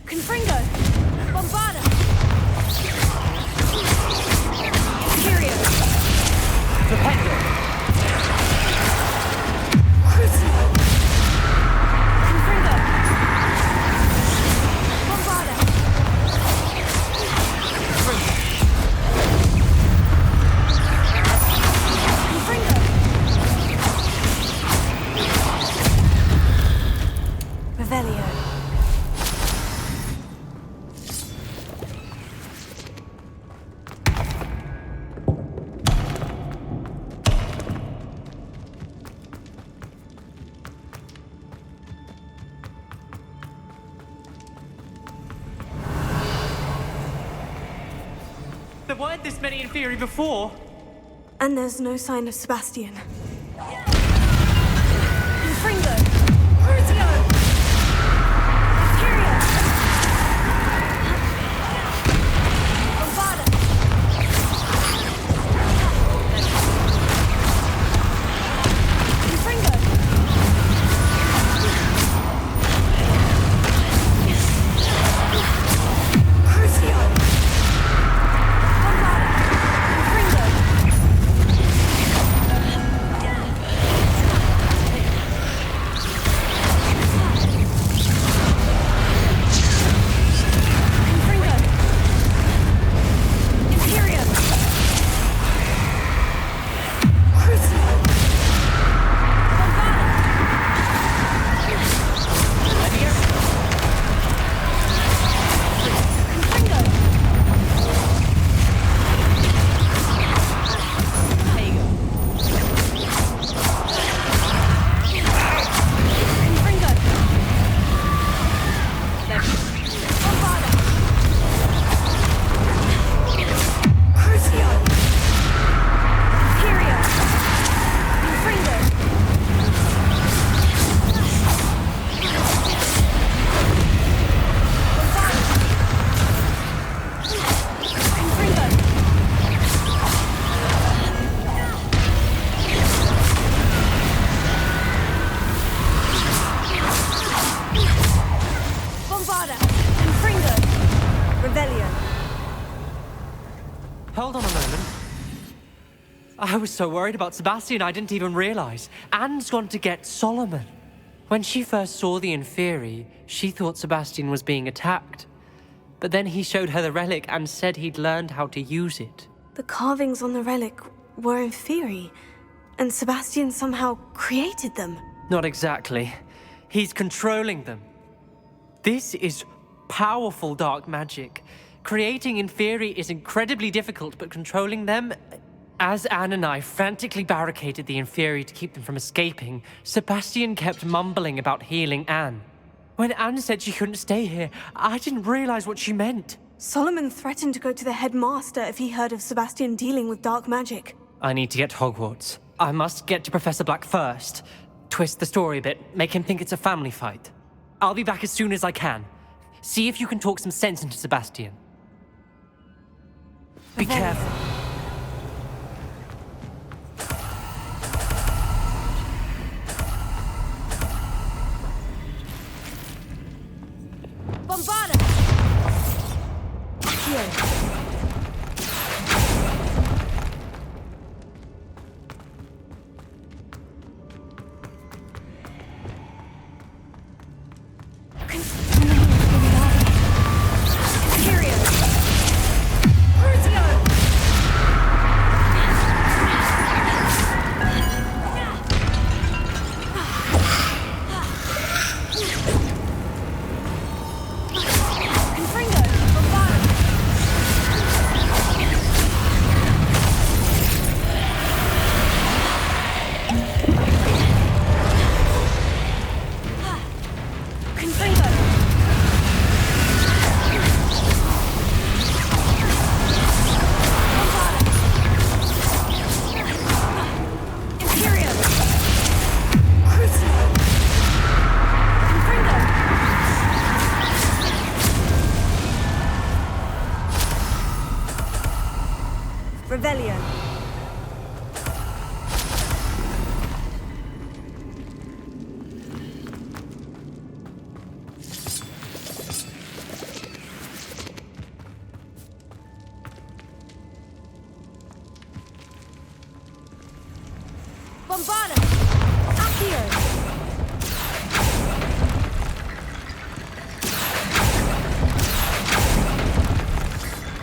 Confringo! Bombarda! Curio! Flipendo! Crucio! Confringo! Bombarda! Confringo! Revelio. There weren't this many Inferi before. And there's no sign of Sebastian. Confringo! Crucio! Curio! Bombarda! Confringo! Crucio! Bombarda! Confringo! Hold on a moment. I was so worried about Sebastian, I didn't even realize. Anne's gone to get Solomon. When she first saw the Inferi, she thought Sebastian was being attacked. But then he showed her the relic and said he'd learned how to use it. The carvings on the relic were Inferi, and Sebastian somehow created them. Not exactly. He's controlling them. This is powerful dark magic. Creating Inferi is incredibly difficult, but controlling them... As Anne and I frantically barricaded the Inferi to keep them from escaping, Sebastian kept mumbling about healing Anne. When Anne said she couldn't stay here, I didn't realize what she meant. Solomon threatened to go to the headmaster if he heard of Sebastian dealing with dark magic. I need to get to Hogwarts. I must get to Professor Black first. Twist the story a bit, make him think it's a family fight. I'll be back as soon as I can. See if you can talk some sense into Sebastian. Be careful. Bombarda! Here. Revelio. Bombarda! Accio!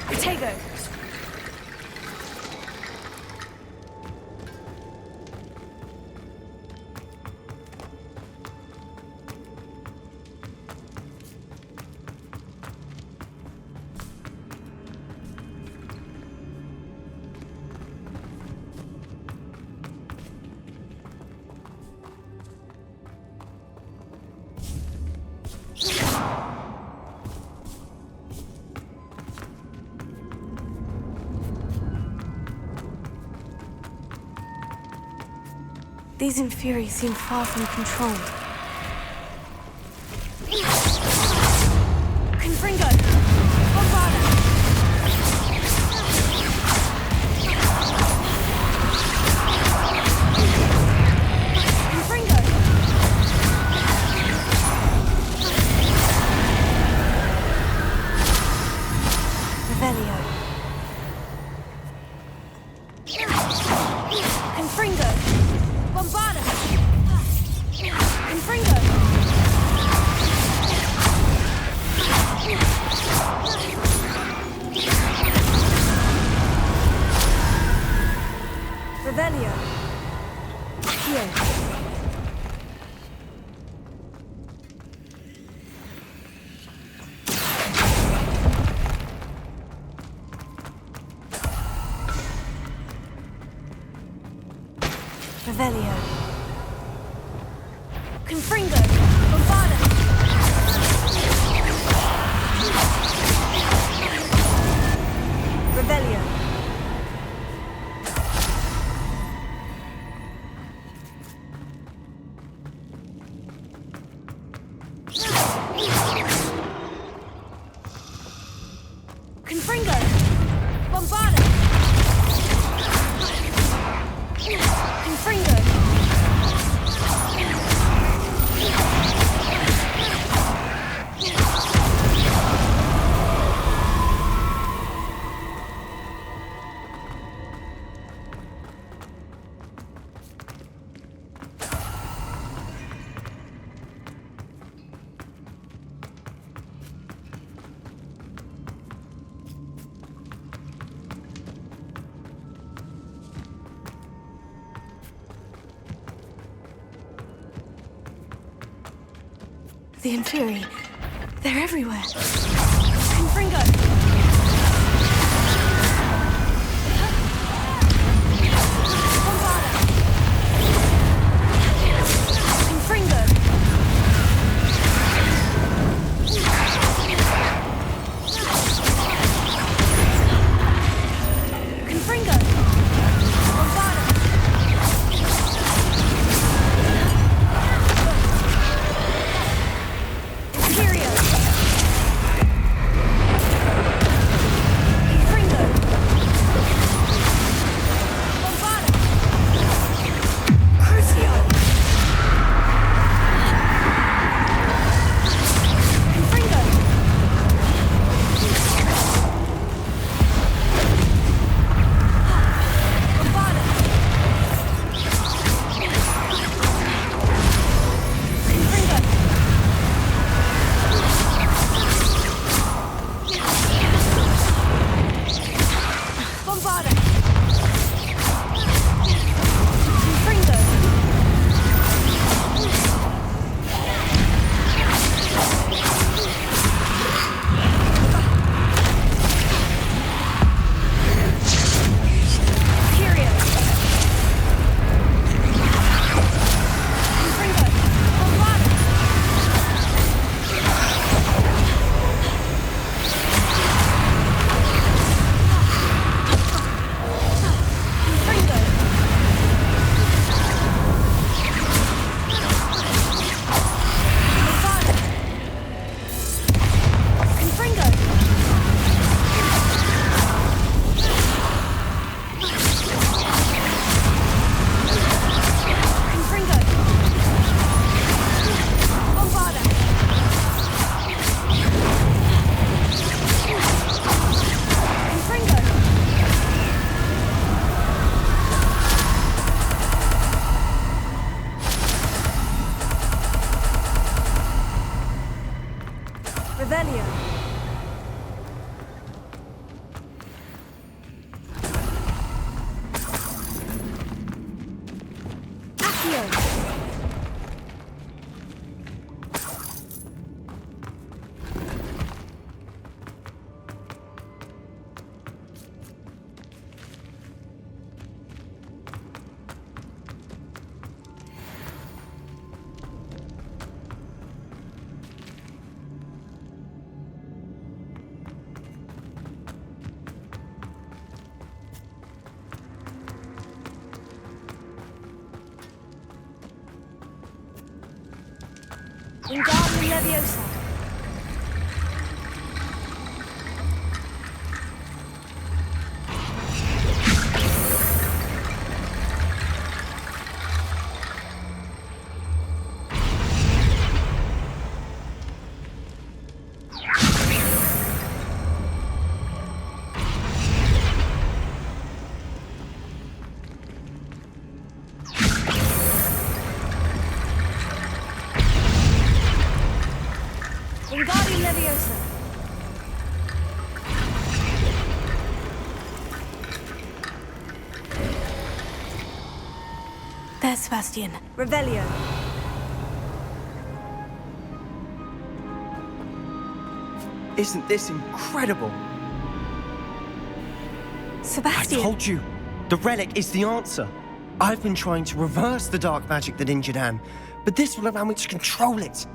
Protego! These Inferi seem far from control. Confringo! Bombarda! Confringo! Revelio. Confringo! Bombarda! Confringo! Revelio. Here. Revelio. Confringo! Bombarda! Revelio. Confringo! Bombarda! Confringo! The Inferi. They're everywhere. Confringo! Wingardium Leviosa. Wingardium Leviosa. There's Sebastian. Revelio. Isn't this incredible? Sebastian. I told you, the relic is the answer. I've been trying to reverse the dark magic that injured Anne, but this will allow me to control it.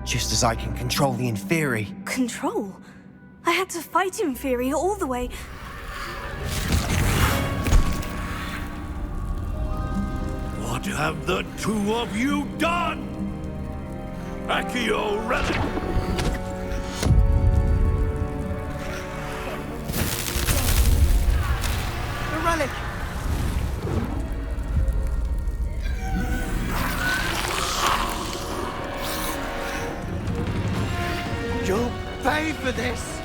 Just as I can control the Inferi. Control? I had to fight Inferi all the way. What have the two of you done? Accio relic! The relic! You'll pay for this!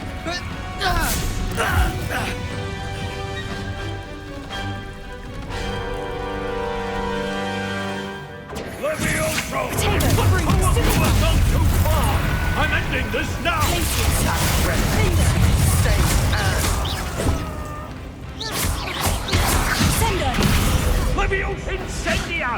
Levioso! You have gone too far! I'm ending this now! Leviosa Incendia!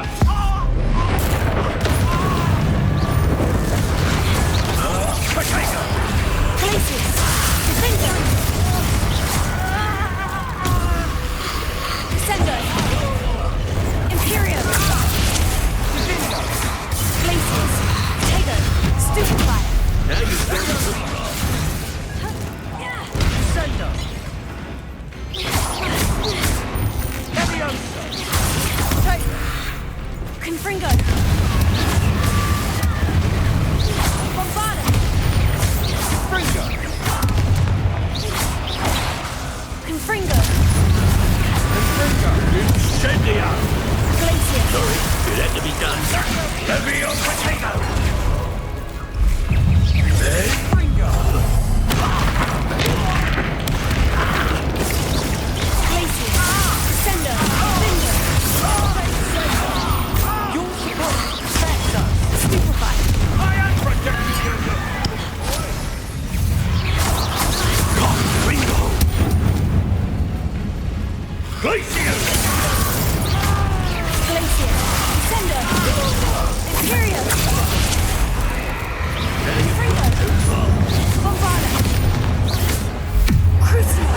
Glacius! Glacius! Descender! Imperius! Confringo! Bombarda! Crucio!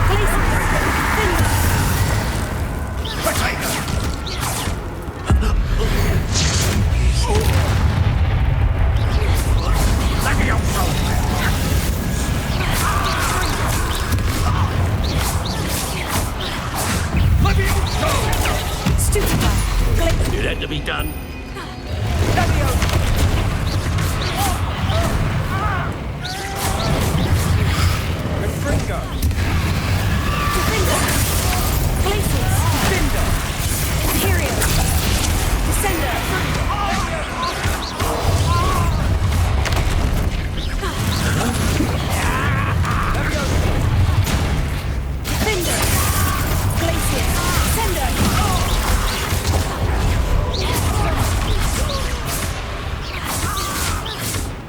Glacius! Finder! Potato! Levioso! Levioso! Stupefy! Glacius! It had to be done. Confringo! Defender! Glacius! Finder! Imperius! Descender! Defender! Glacius! Descender!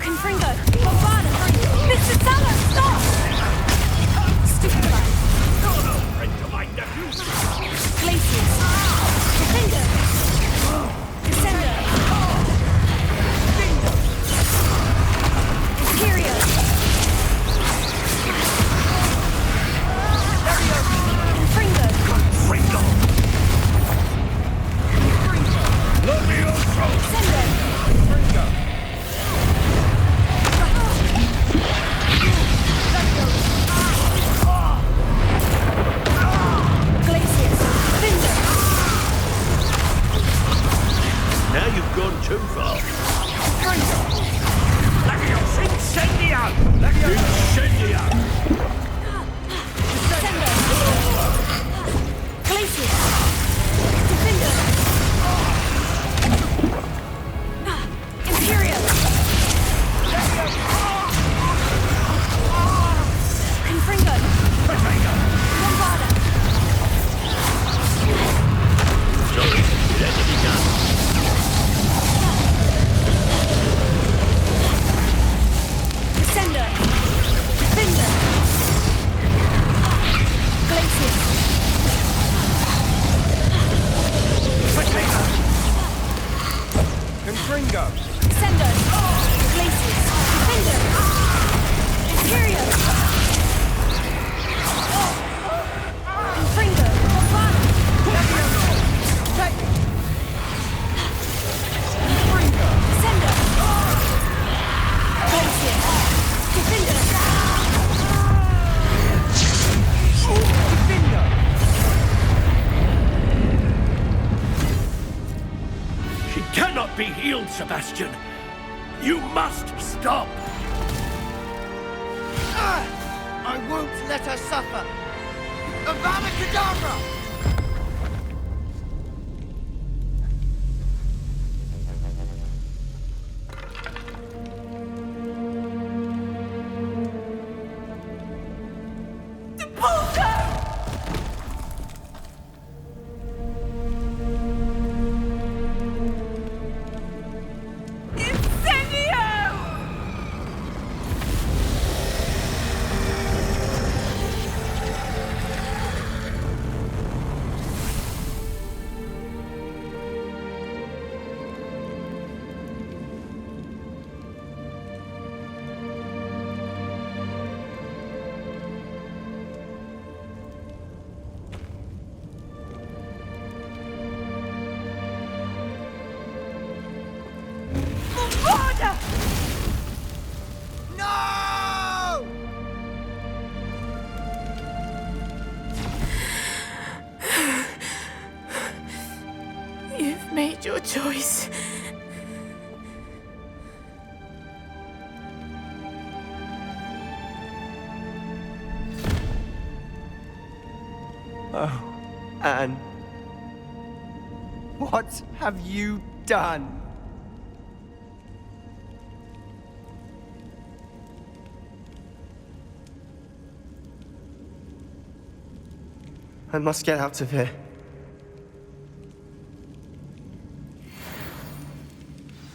Confringo! Bombarda! Mr. Salo, stop! Stupefy! Glacius! Defender! Descender! Imperius! Confringo! Fringo! Levioso! Descender! Confringo! Glacius! Defender! Now you've gone too far. Levioso! Incendio! Levioso! Incendio! Descender! Glacius! Defender! Imperius! Confringo! Potato! Bombarda! Sorry, it had to be done. Descender! Defender! Glacius! Potato! Confringo! Descender! Glacius! Defender! Imperius! Confringo! Bombarda! Descender! Glacius! Defender! Finder! She cannot be healed, Sebastian! You must stop! I won't let her suffer! Avada Kedavra! No! You've made your choice. Oh, Anne. What have you done? I must get out of here.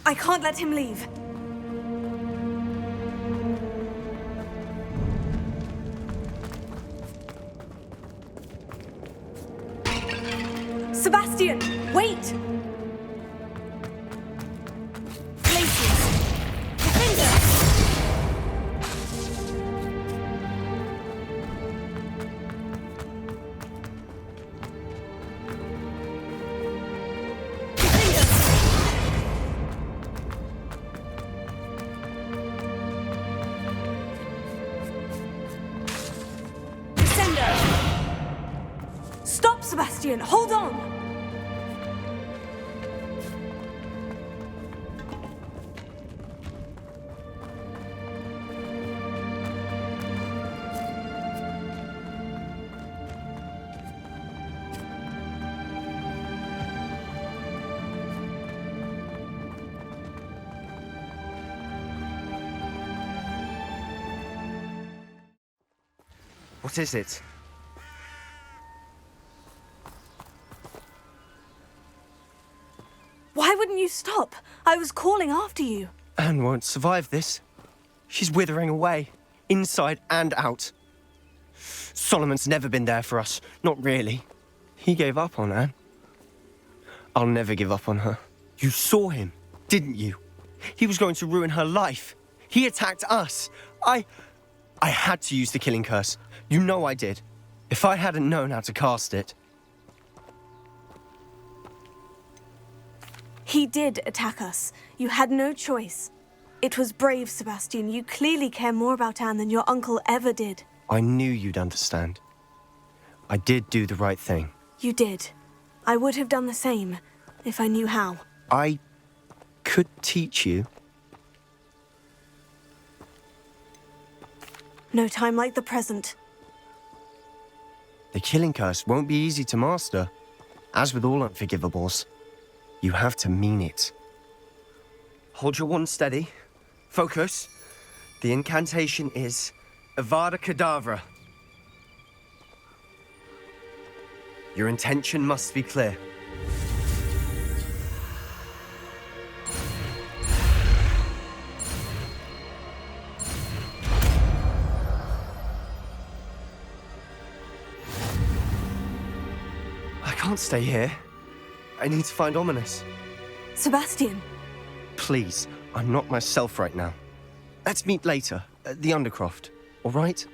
I can't let him leave. Sebastian, wait! Glaciers! Defender! Stop, Sebastian! Hold on! What is it? Why wouldn't you stop? I was calling after you. Anne won't survive this. She's withering away, inside and out. Solomon's never been there for us, not really. He gave up on Anne. I'll never give up on her. You saw him, didn't you? He was going to ruin her life. He attacked us. I had to use the killing curse. You know I did. If I hadn't known how to cast it... He did attack us. You had no choice. It was brave, Sebastian. You clearly care more about Anne than your uncle ever did. I knew you'd understand. I did do the right thing. You did. I would have done the same, if I knew how. I could teach you. No time like the present. The killing curse won't be easy to master. As with all unforgivables, you have to mean it. Hold your wand steady. Focus. The incantation is Avada Kedavra. Your intention must be clear. I can't stay here. I need to find Ominous. Sebastian! Please, I'm not myself right now. Let's meet later, at the Undercroft, all right?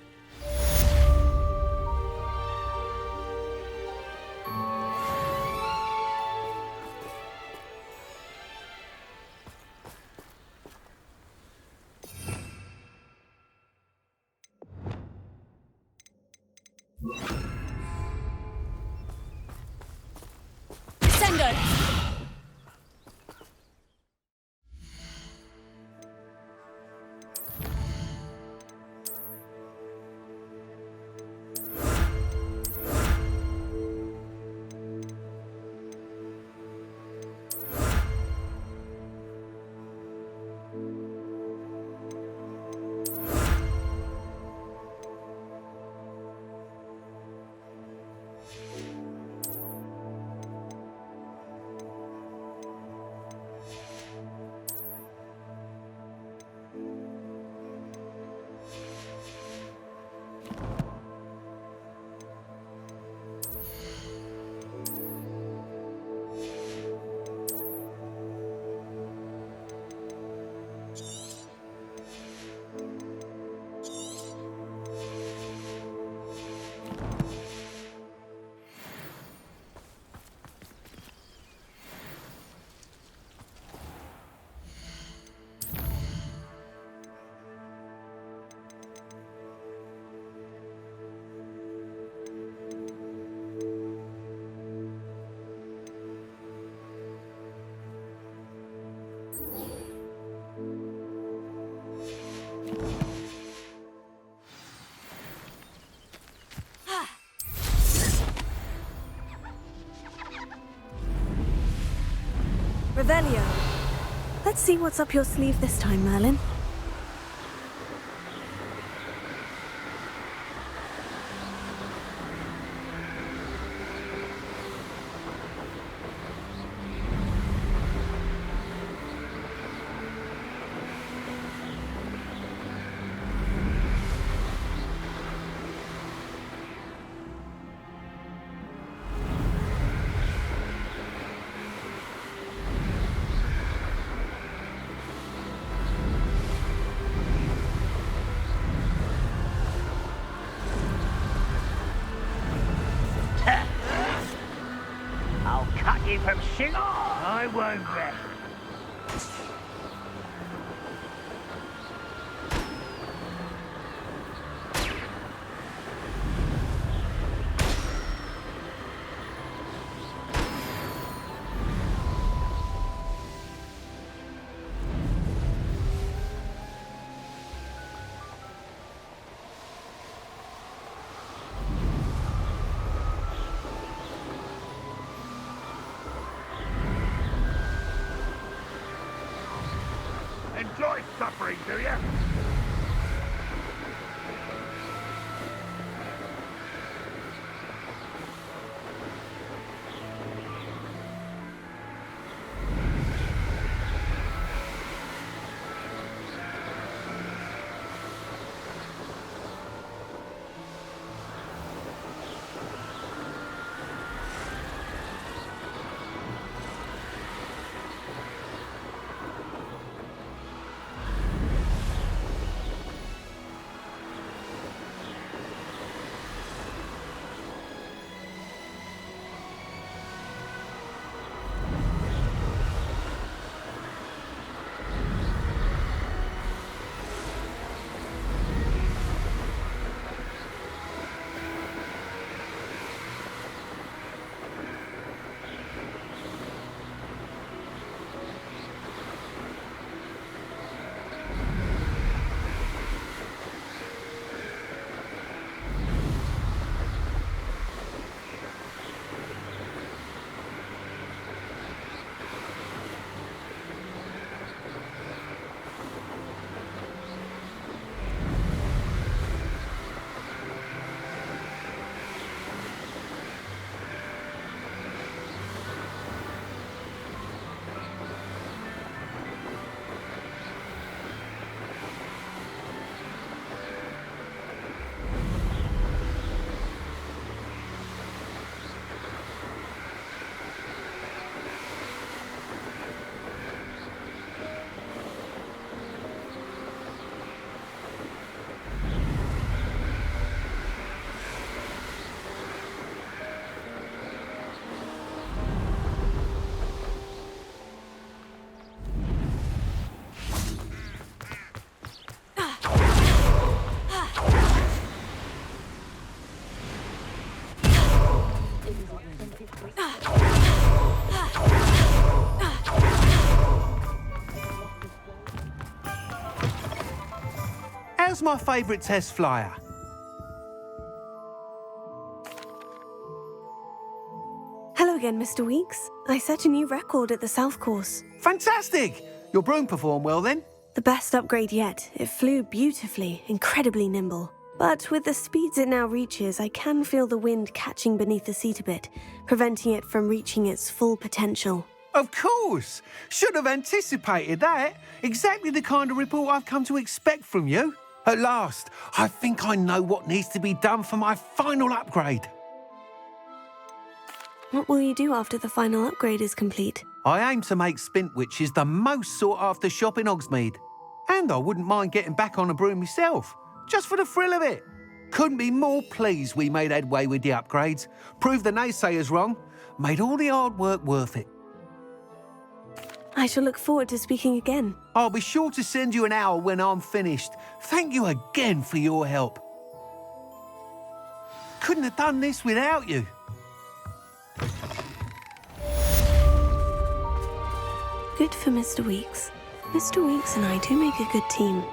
Revelio. Let's see what's up your sleeve this time, Merlin. fishing, I won't rest. Enjoy suffering, do you? How's my favourite test flyer? Hello again, Mr. Weeks. I set a new record at the South Course. Fantastic! Your broom performed well then? The best upgrade yet. It flew beautifully, incredibly nimble. But with the speeds it now reaches, I can feel the wind catching beneath the seat a bit, preventing it from reaching its full potential. Of course! Should have anticipated that. Exactly the kind of report I've come to expect from you. At last, I think I know what needs to be done for my final upgrade. What will you do after the final upgrade is complete? I aim to make Spintwitches the most sought-after shop in Hogsmeade. And I wouldn't mind getting back on a broom myself, just for the thrill of it. Couldn't be more pleased we made headway with the upgrades, proved the naysayers wrong, made all the hard work worth it. I shall look forward to speaking again. I'll be sure to send you an hour when I'm finished. Thank you again for your help. Couldn't have done this without you. Good for Mr. Weeks. Mr. Weeks and I do make a good team.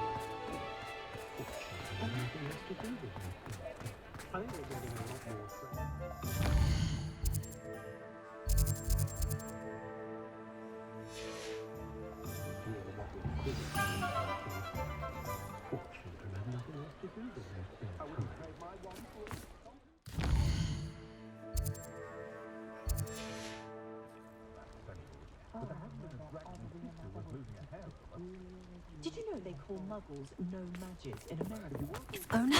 Did you know they call muggles no maggots in America? If only...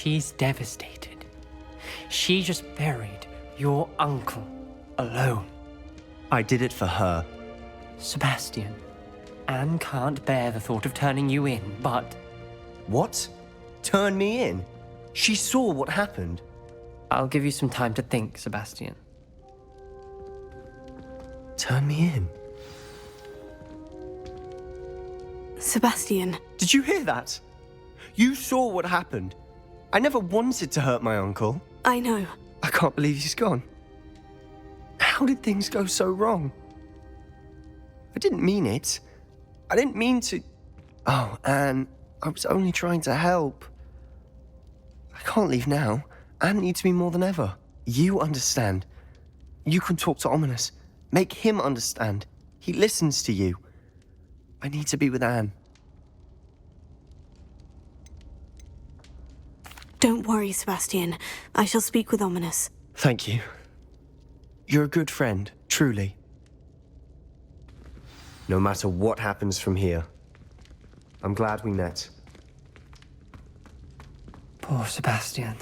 She's devastated. She just buried your uncle alone. I did it for her. Sebastian, Anne can't bear the thought of turning you in, but... What? Turn me in? She saw what happened. I'll give you some time to think, Sebastian. Turn me in? Sebastian. Did you hear that? You saw what happened. I never wanted to hurt my uncle. I know. I can't believe he's gone. How did things go so wrong? I didn't mean it. I didn't mean to... Oh, Anne, I was only trying to help. I can't leave now. Anne needs me more than ever. You understand. You can talk to Ominous. Make him understand. He listens to you. I need to be with Anne. Don't worry, Sebastian. I shall speak with Ominous. Thank you. You're a good friend, truly. No matter what happens from here, I'm glad we met. Poor Sebastian.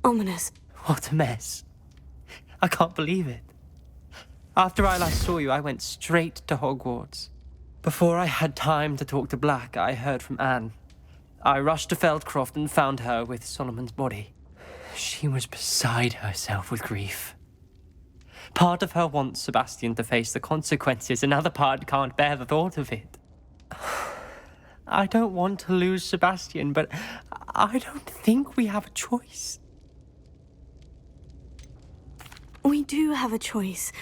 Ominous. What a mess. I can't believe it. After I last saw you, I went straight to Hogwarts. Before I had time to talk to Black, I heard from Anne. I rushed to Feldcroft and found her with Solomon's body. She was beside herself with grief. Part of her wants Sebastian to face the consequences, another part can't bear the thought of it. I don't want to lose Sebastian, but I don't think we have a choice. We do have a choice.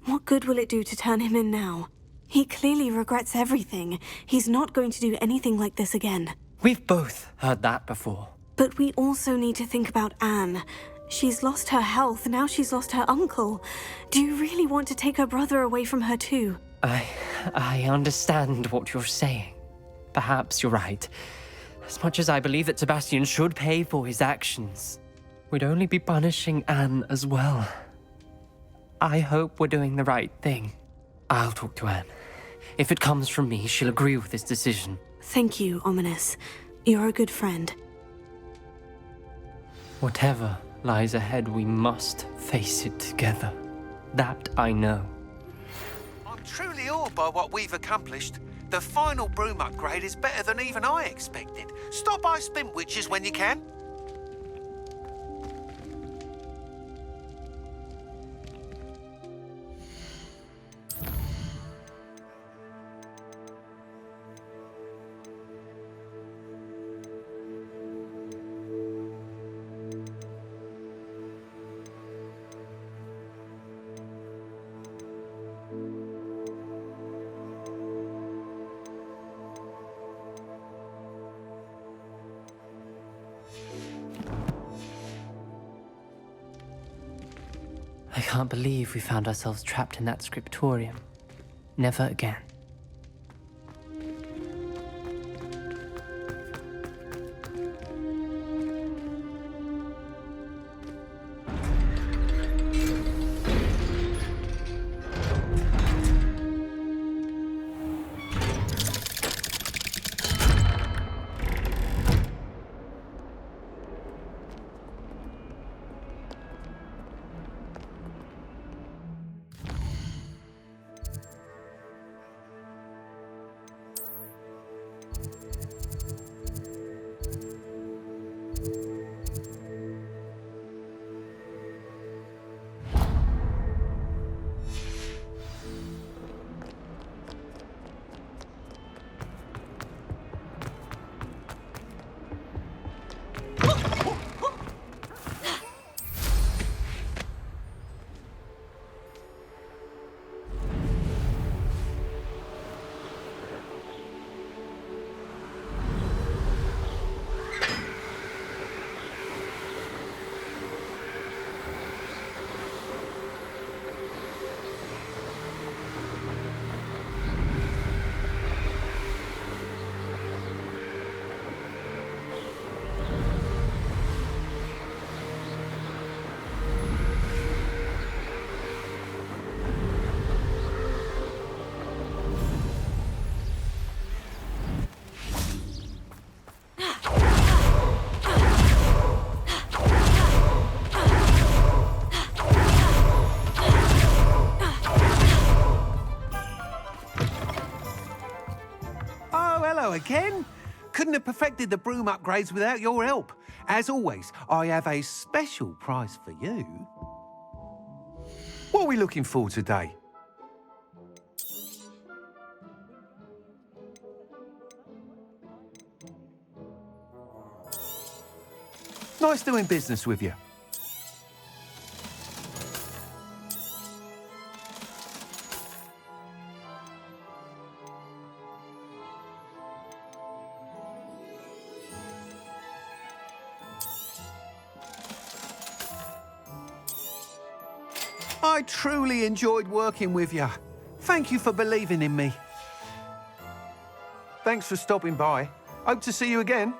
What good will it do to turn him in now? He clearly regrets everything. He's not going to do anything like this again. We've both heard that before. But we also need to think about Anne. She's lost her health, now she's lost her uncle. Do you really want to take her brother away from her too? I understand what you're saying. Perhaps you're right. As much as I believe that Sebastian should pay for his actions, we'd only be punishing Anne as well. I hope we're doing the right thing. I'll talk to Anne. If it comes from me, she'll agree with this decision. Thank you, Ominous. You're a good friend. Whatever lies ahead, we must face it together. That I know. I'm truly awed by what we've accomplished. The final broom upgrade is better than even I expected. Stop by Spintwitches when you can. I can't believe we found ourselves trapped in that scriptorium. Never again. Ken. Couldn't have perfected the broom upgrades without your help. As always, I have a special prize for you. What are we looking for today? Nice doing business with you. I truly enjoyed working with you. Thank you for believing in me. Thanks for stopping by. Hope to see you again.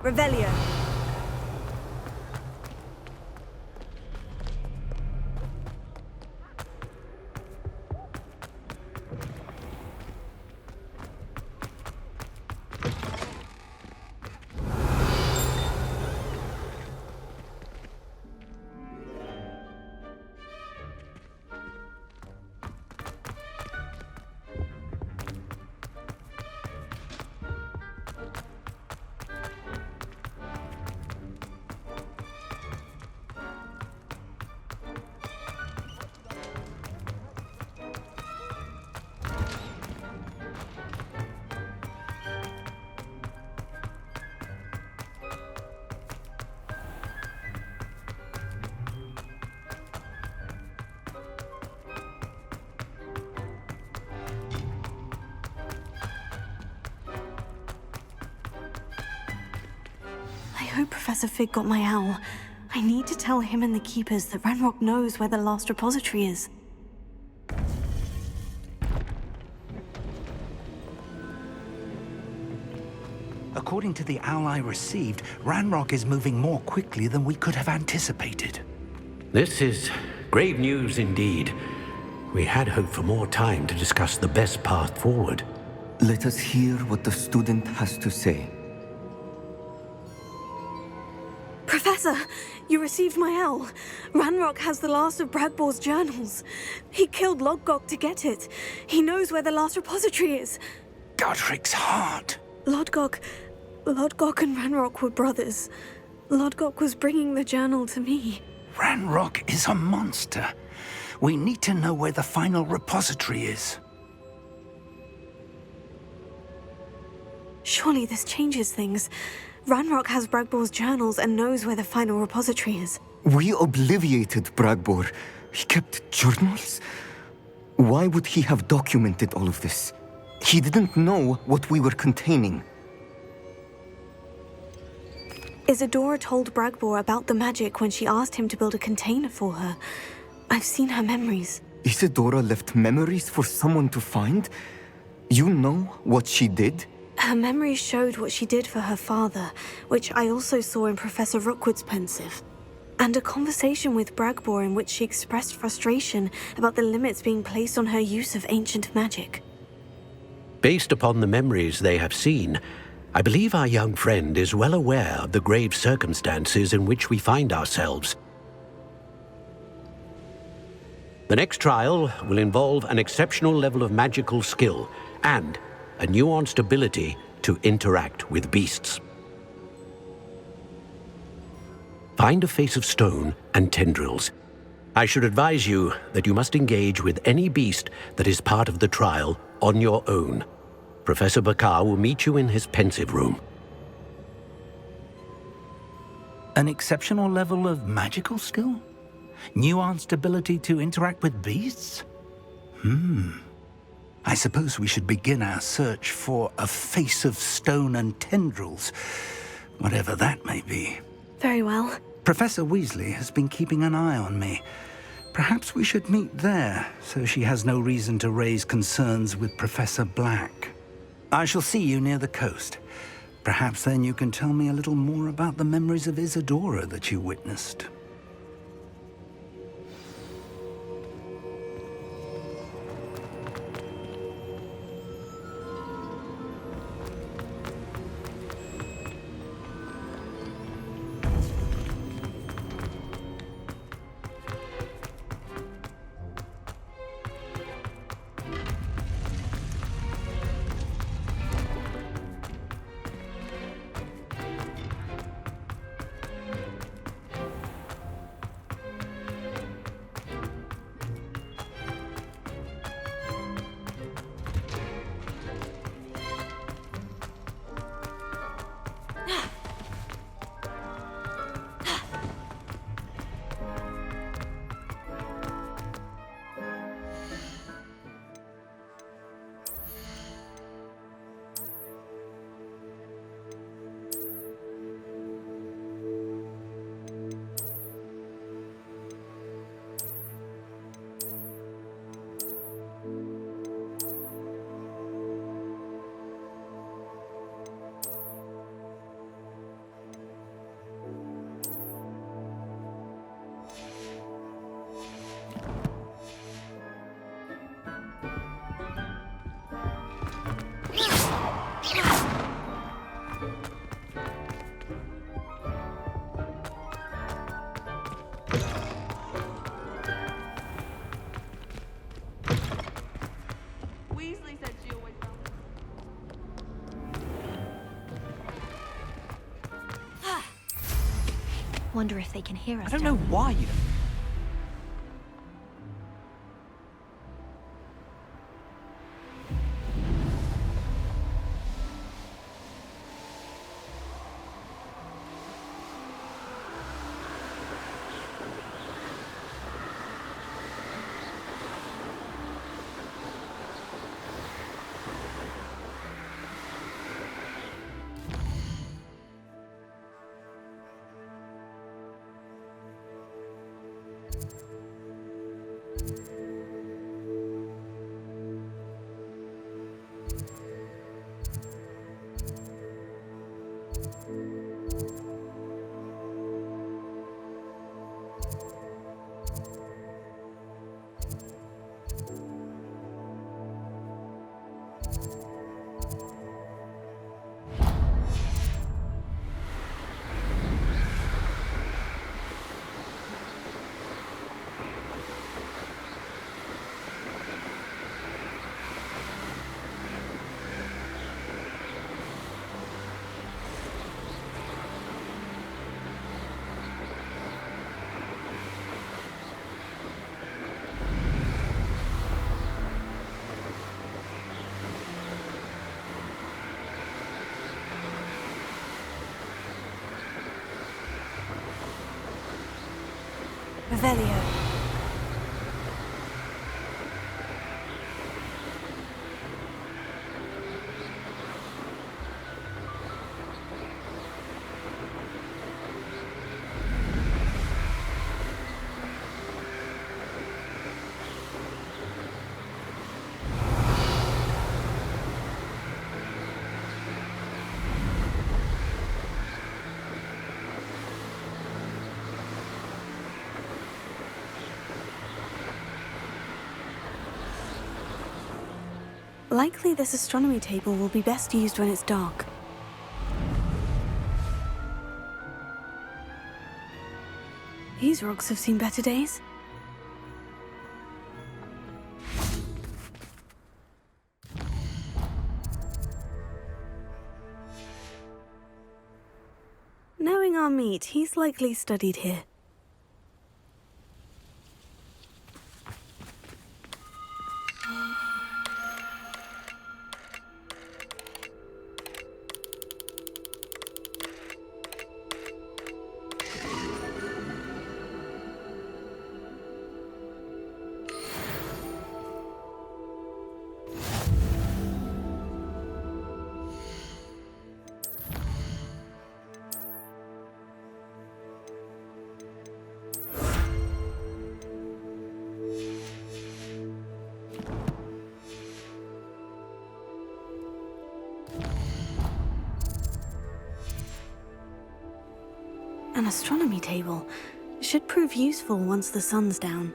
Revelio. I hope Professor Fig got my owl. I need to tell him and the Keepers that Ranrock knows where the last repository is. According to the owl I received, Ranrock is moving more quickly than we could have anticipated. This is grave news indeed. We had hoped for more time to discuss the best path forward. Let us hear what the student has to say. Professor, you received my owl. Ranrock has the last of Bradbor's journals. He killed Lodgok to get it. He knows where the last repository is. Godric's heart. Lodgok and Ranrock were brothers. Lodgok was bringing the journal to me. Ranrock is a monster. We need to know where the final repository is. Surely this changes things. Ranrock has Bradbor's journals and knows where the final repository is. We obliviated Bradbor. He kept journals? Why would he have documented all of this? He didn't know what we were containing. Isadora told Bradbor about the magic when she asked him to build a container for her. I've seen her memories. Isadora left memories for someone to find? You know what she did? Her memories showed what she did for her father, which I also saw in Professor Rookwood's pensive. and a conversation with Bragbor in which she expressed frustration about the limits being placed on her use of ancient magic. Based upon the memories they have seen, I believe our young friend is well aware of the grave circumstances in which we find ourselves. The next trial will involve an exceptional level of magical skill and a nuanced ability to interact with beasts. Find a face of stone and tendrils. I should advise you that you must engage with any beast that is part of the trial on your own. Professor Bakar will meet you in his pensive room. An exceptional level of magical skill? Nuanced ability to interact with beasts? I suppose we should begin our search for a face of stone and tendrils, whatever that may be. Very well. Professor Weasley has been keeping an eye on me. Perhaps we should meet there, so she has no reason to raise concerns with Professor Black. I shall see you near the coast. Perhaps then you can tell me a little more about the memories of Isadora that you witnessed. Wonder if they can hear us. I don't know why you... Revelio. Likely this astronomy table will be best used when it's dark. These rocks have seen better days. Knowing our meat, he's likely studied here. An astronomy table should prove useful once the sun's down.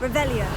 Revelio.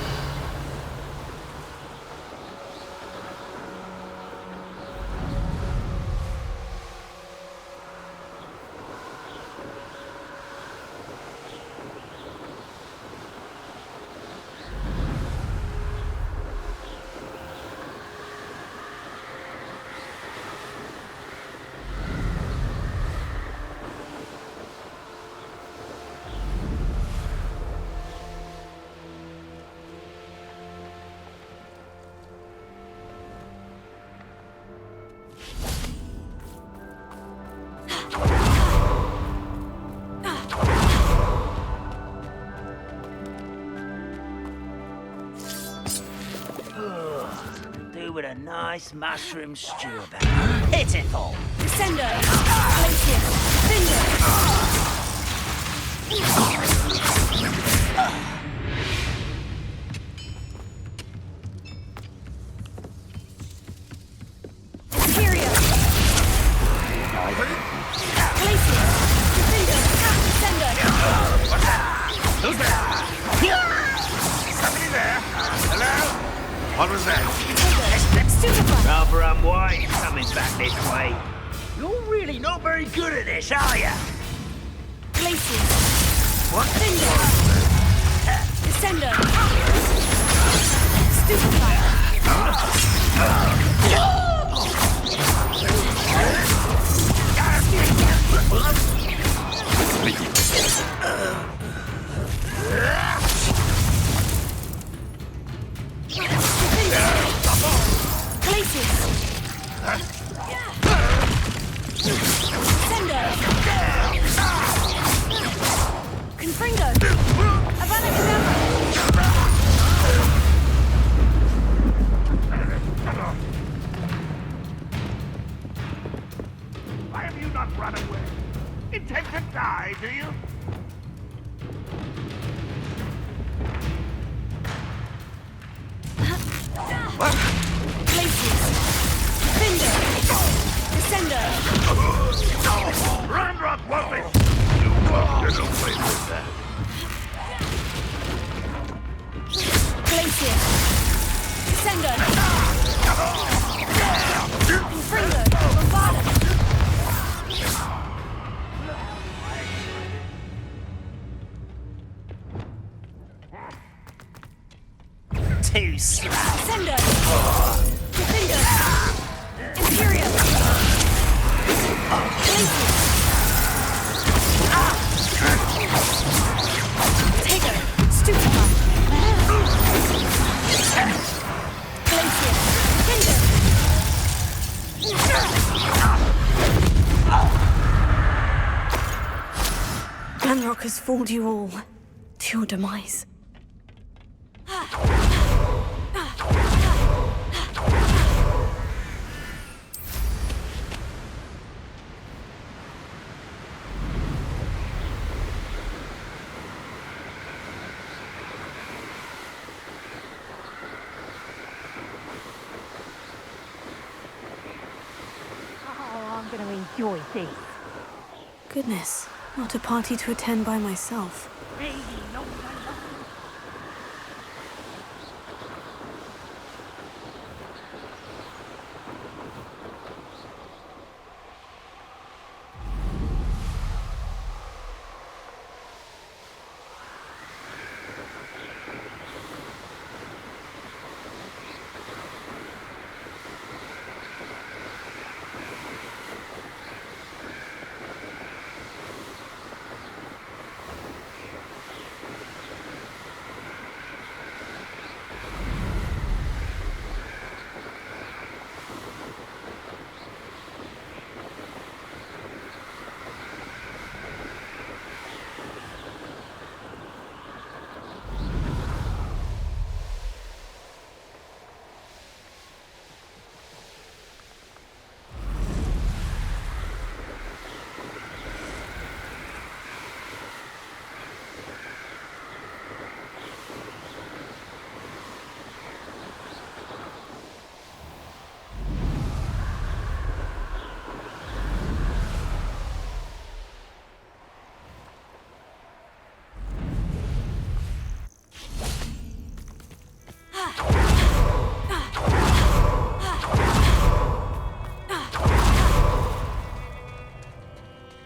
With a nice mushroom stew about. Pitiful! Descender! Glacius! Finger! Imperial! Glacius! Defender! Descender! Who's there? Somebody there? Hello? What was that? Rather unwise coming back this way. You're really not very good at this, are you? Glacius! What? Finger! Descender! Stupefier! Glacius! Sender! Confringo! Avada Kedavra! Why have you not run away? Intend to die, do you? What? Glacius! Defender! Descender! Ranrock won't be... You won't get away with that. Glacius! Descender! Confringo! Bombada! Too slow. Sender! Defender! Imperial! Glacius! Taker! Stupefy! Glacius! Defender! Glenrock has fooled you all to your demise. Oh, I'm going to enjoy this. Goodness, Not a party to attend by myself.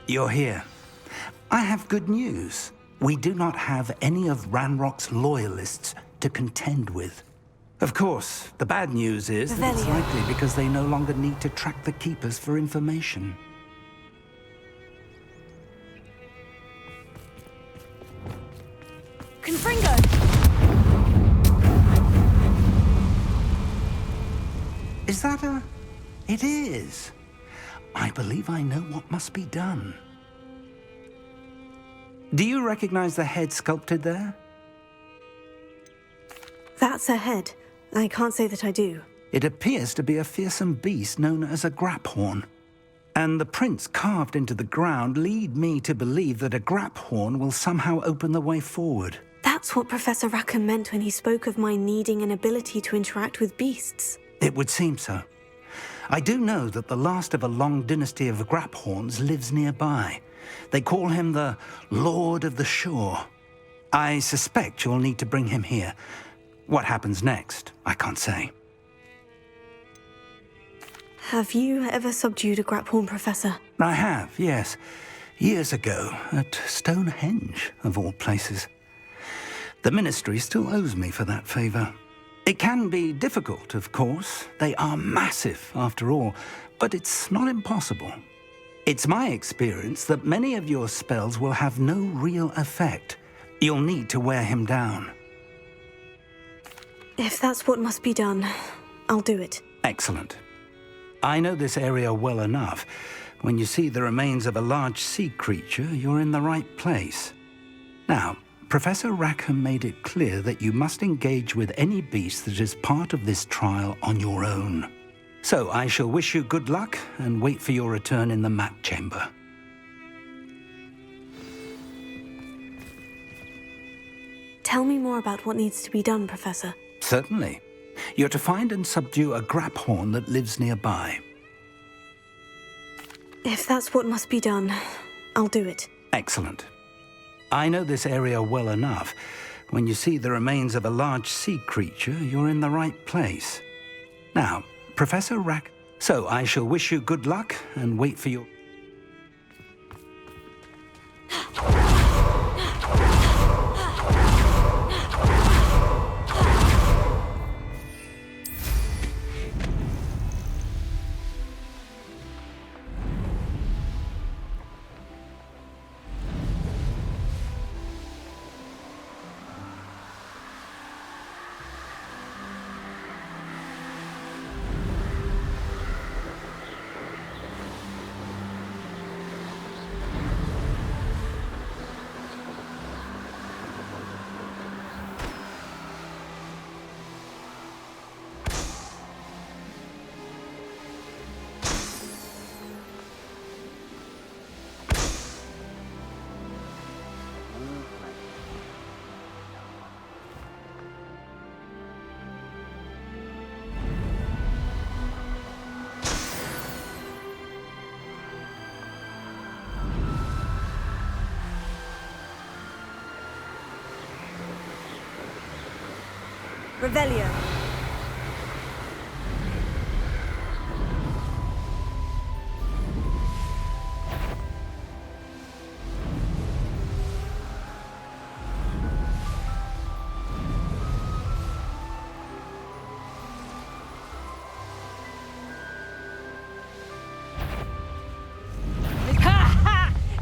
You're here. I have good news. We do not have any of Ranrock's loyalists to contend with. Of course, the bad news is that it's likely because they no longer need to track the Keepers for information. Confringo! Is that a... It is. I believe I know what must be done. Do you recognize the head sculpted there? That's a head. I can't say that I do. It appears to be a fearsome beast known as a graphorn. And the prints carved into the ground lead me to believe that a graphorn will somehow open the way forward. That's what Professor Rackham meant when he spoke of my needing an ability to interact with beasts. It would seem so. I do know that the last of a long dynasty of graphorns lives nearby. They call him the Lord of the Shore. I suspect you'll need to bring him here. What happens next, I can't say. Have you ever subdued a graphorn, Professor? I have, yes. Years ago, at Stonehenge, of all places. The Ministry still owes me for that favor. It can be difficult, of course. They are massive, after all, but it's not impossible. It's my experience that many of your spells will have no real effect. You'll need to wear him down. If that's what must be done, I'll do it. Excellent. I know this area well enough. When you see the remains of a large sea creature, you're in the right place. Now, Professor Rackham made it clear that you must engage with any beast that is part of this trial on your own. So I shall wish you good luck and wait for your return in the map chamber. Tell me more about what needs to be done, Professor. Certainly. You're to find and subdue a graphorn that lives nearby. If that's what must be done, I'll do it. Excellent. I know this area well enough. When you see the remains of a large sea creature, you're in the right place. Now, Professor Rack... So I shall wish you good luck and wait for your... Revelio.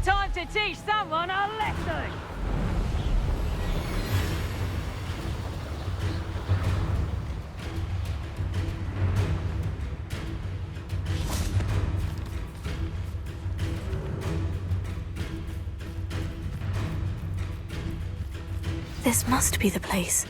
Time to teach someone a lesson! This must be the place.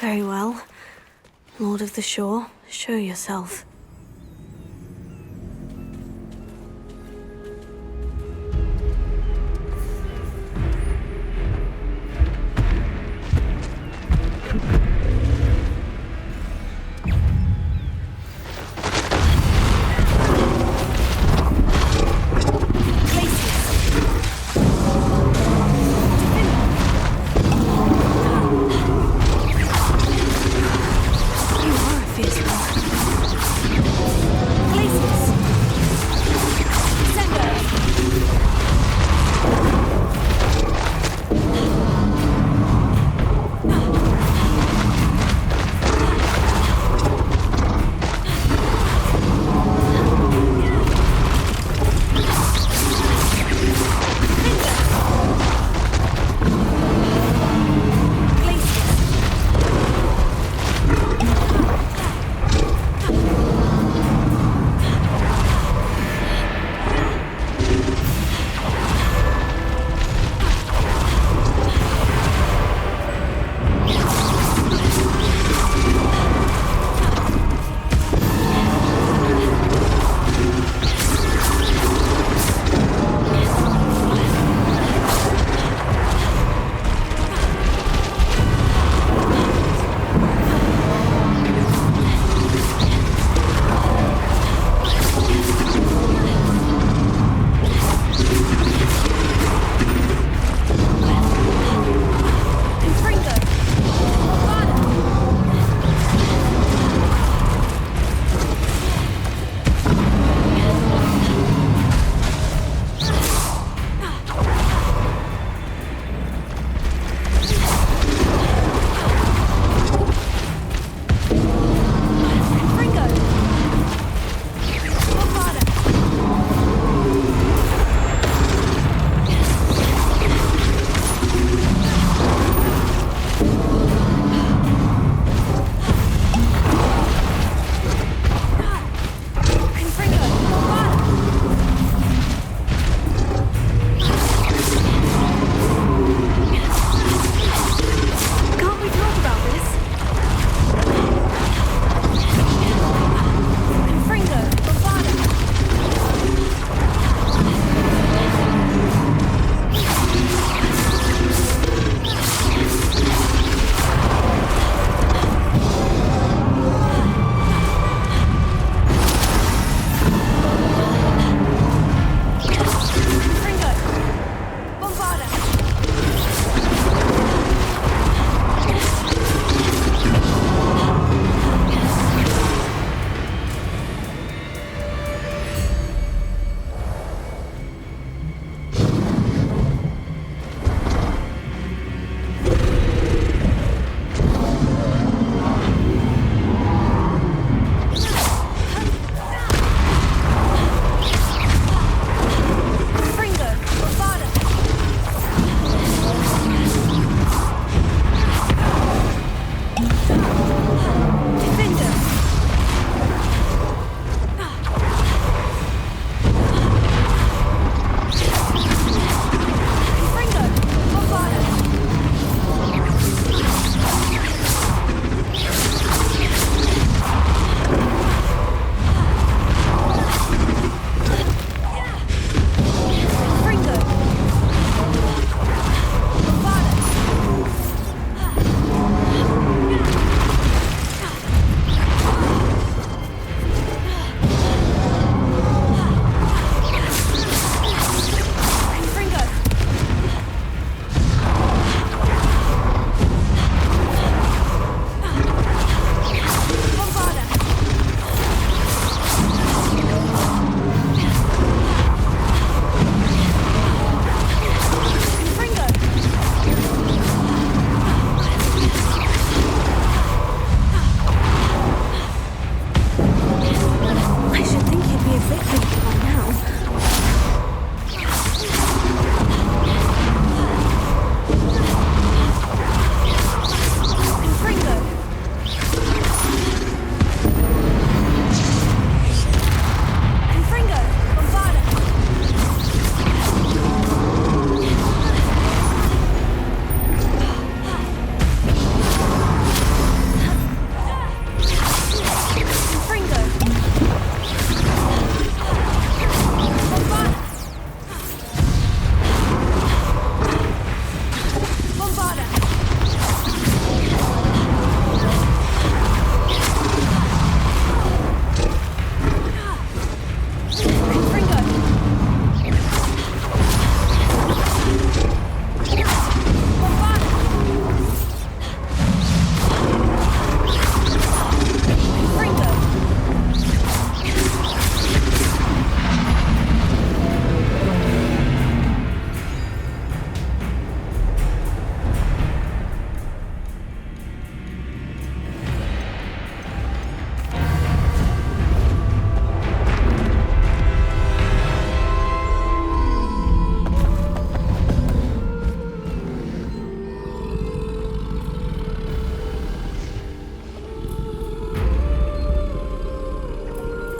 Very well. Lord of the Shore, show yourself. You are a fierce lord.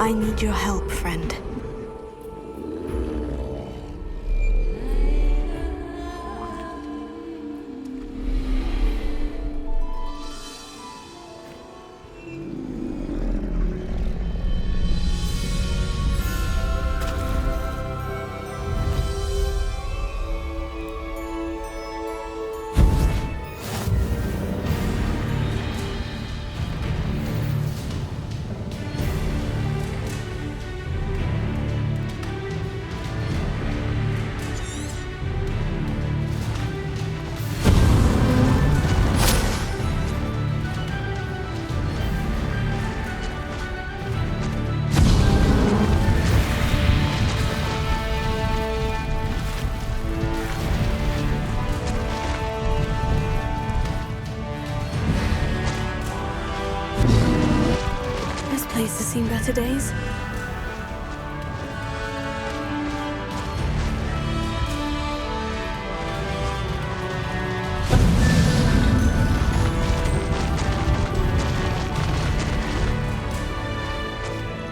I need your help, friend. Place has seen better days.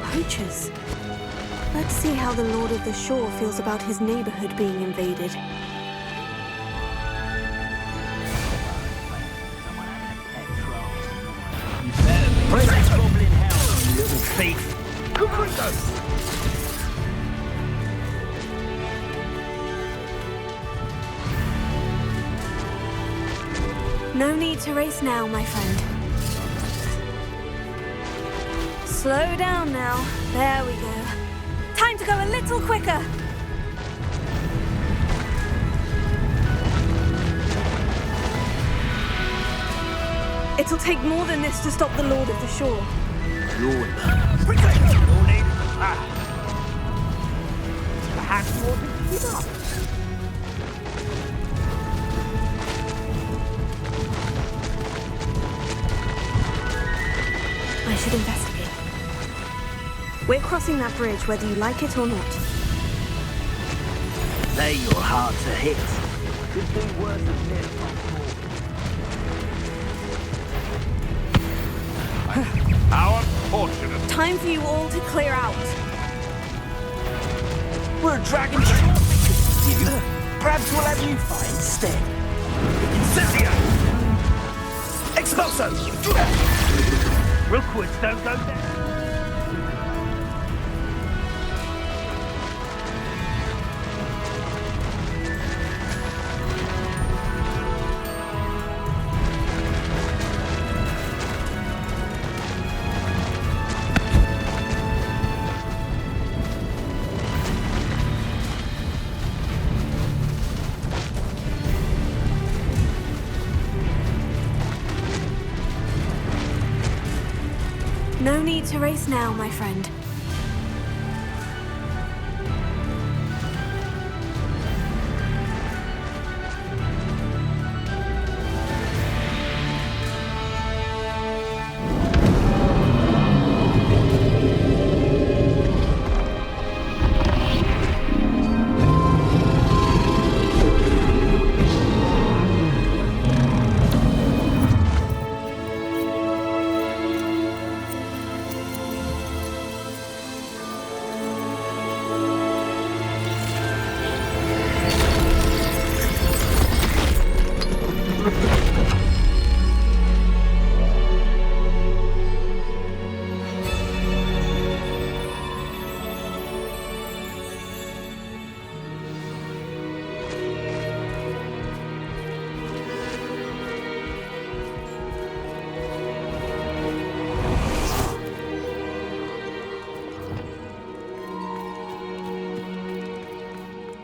Poachers. Let's see how the Lord of the Shore feels about his neighborhood being invaded. Little thief. No need to race now, my friend. Slow down now. There we go. Time to go a little quicker. It'll take more than this to stop the Lord of the Shore. Lord. Perhaps you ought to give up. I should investigate. We're crossing that bridge whether you like it or not. Say your heart's a hit. Could be worse than this. How unfortunate. Time for you all to clear out. We're a dragon. Perhaps we'll have you fight instead. Incendio! Expulso! Real quick, don't go there. No need to race now, my friend.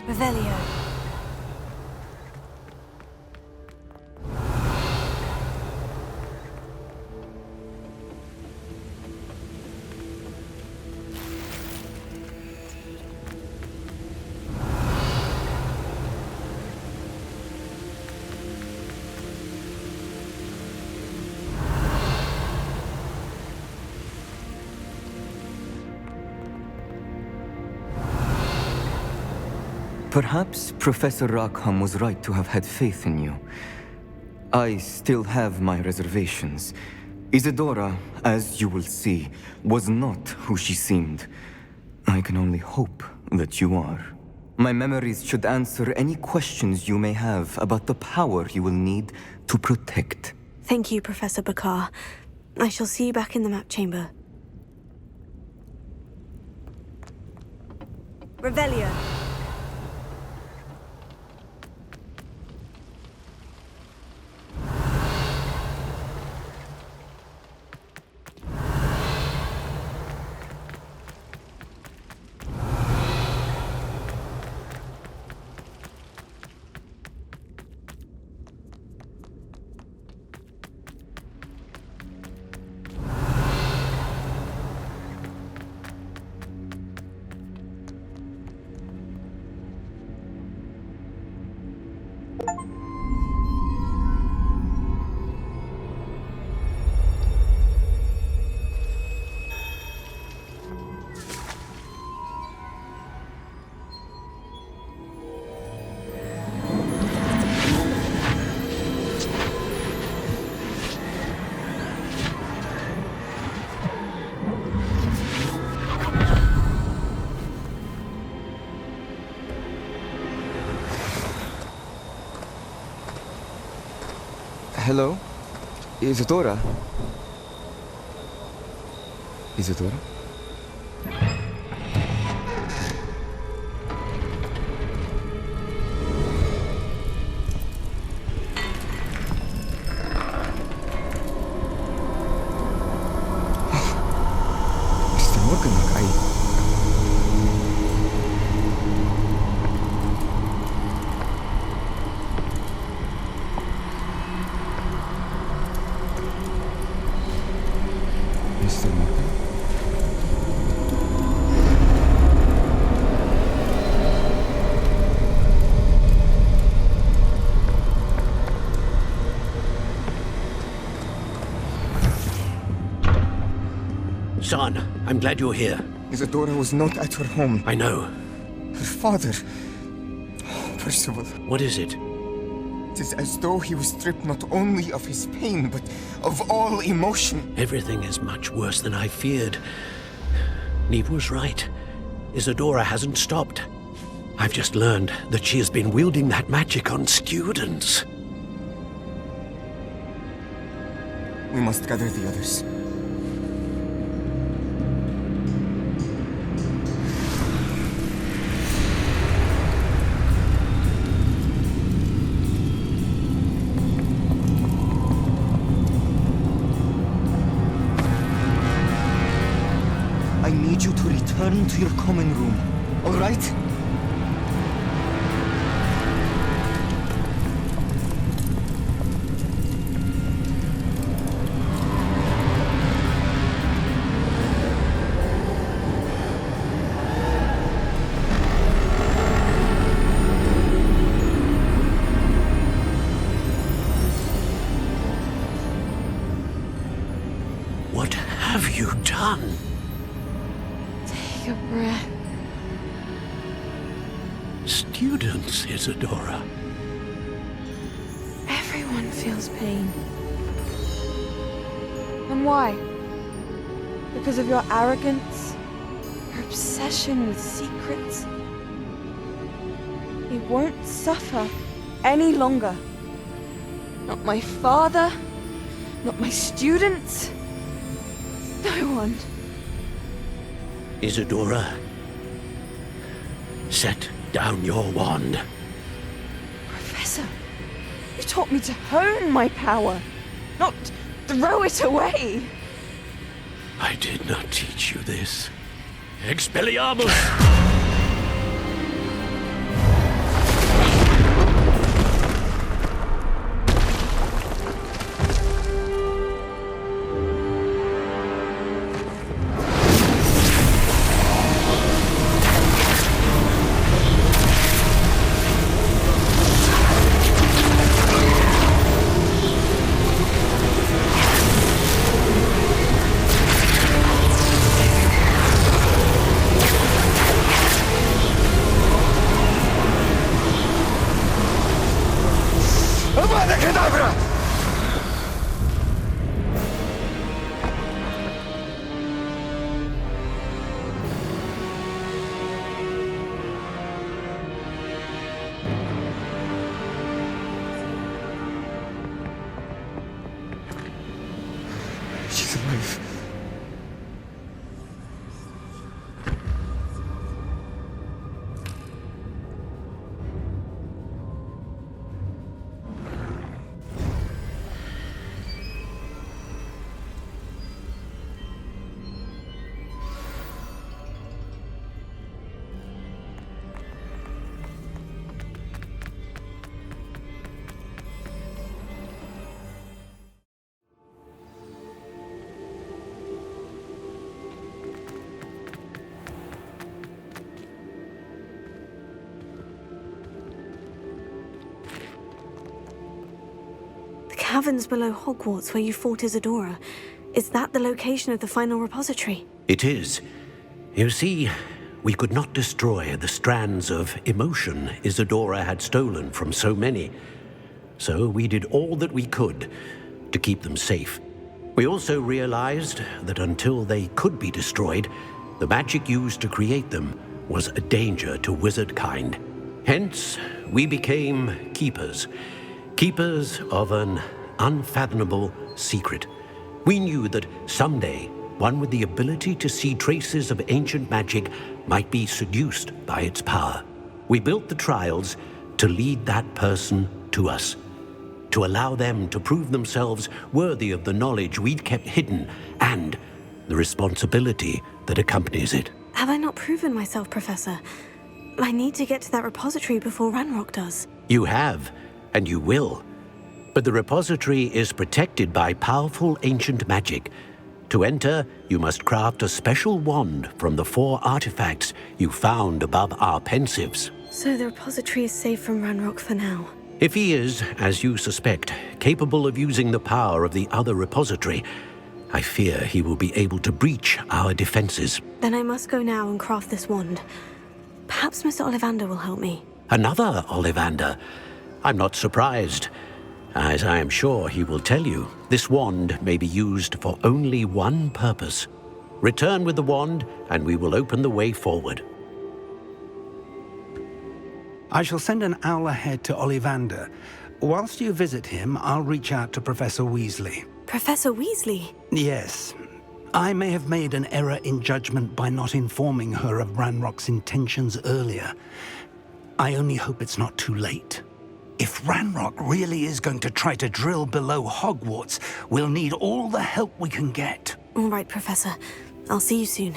Revelio. Perhaps Professor Rackham was right to have had faith in you. I still have my reservations. Isadora, as you will see, was not who she seemed. I can only hope that you are. My memories should answer any questions you may have about the power you will need to protect. Thank you, Professor Bakar. I shall see you back in the map chamber. Revelio. Hello? Isadora? Isadora? Mr. Morganlock, Mr. Morgan? Son, I'm glad you're here. Isadora was not at her home. I know. Her father... Percival. What is it? It is as though he was stripped not only of his pain, but of all emotion. Everything is much worse than I feared. Neve was right. Isadora hasn't stopped. I've just learned that she has been wielding that magic on students. We must gather the others. I need you to return to your common room, all right? What have you done? Take a breath. Students, Isadora. Everyone feels pain. And why? Because of your arrogance? Your obsession with secrets? He won't suffer any longer. Not my father, not my students, no one. Isadora, set down your wand. Professor, you taught me to hone my power, not throw it away. I did not teach you this. Expelliarmus! Caverns below Hogwarts where you fought Isadora. Is that the location of the final repository? It is. You see, we could not destroy the strands of emotion Isadora had stolen from so many. So we did all that we could to keep them safe. We also realized that until they could be destroyed, the magic used to create them was a danger to wizard kind. Hence, we became keepers. Keepers of an unfathomable secret. We knew that someday, one with the ability to see traces of ancient magic might be seduced by its power. We built the trials to lead that person to us, to allow them to prove themselves worthy of the knowledge we'd kept hidden and the responsibility that accompanies it. Have I not proven myself, Professor? I need to get to that repository before Ranrock does. You have, and you will. But the repository is protected by powerful ancient magic. To enter, you must craft a special wand from the 4 artifacts you found above our pensives. So the repository is safe from Ranrock for now. If he is, as you suspect, capable of using the power of the other repository, I fear he will be able to breach our defenses. Then I must go now and craft this wand. Perhaps Mr. Ollivander will help me. Another Ollivander? I'm not surprised. As I am sure he will tell you, this wand may be used for only one purpose. Return with the wand, and we will open the way forward. I shall send an owl ahead to Ollivander. Whilst you visit him, I'll reach out to Professor Weasley. Professor Weasley? Yes. I may have made an error in judgment by not informing her of Ranrock's intentions earlier. I only hope it's not too late. If Ranrock really is going to try to drill below Hogwarts, we'll need all the help we can get. All right, Professor. I'll see you soon.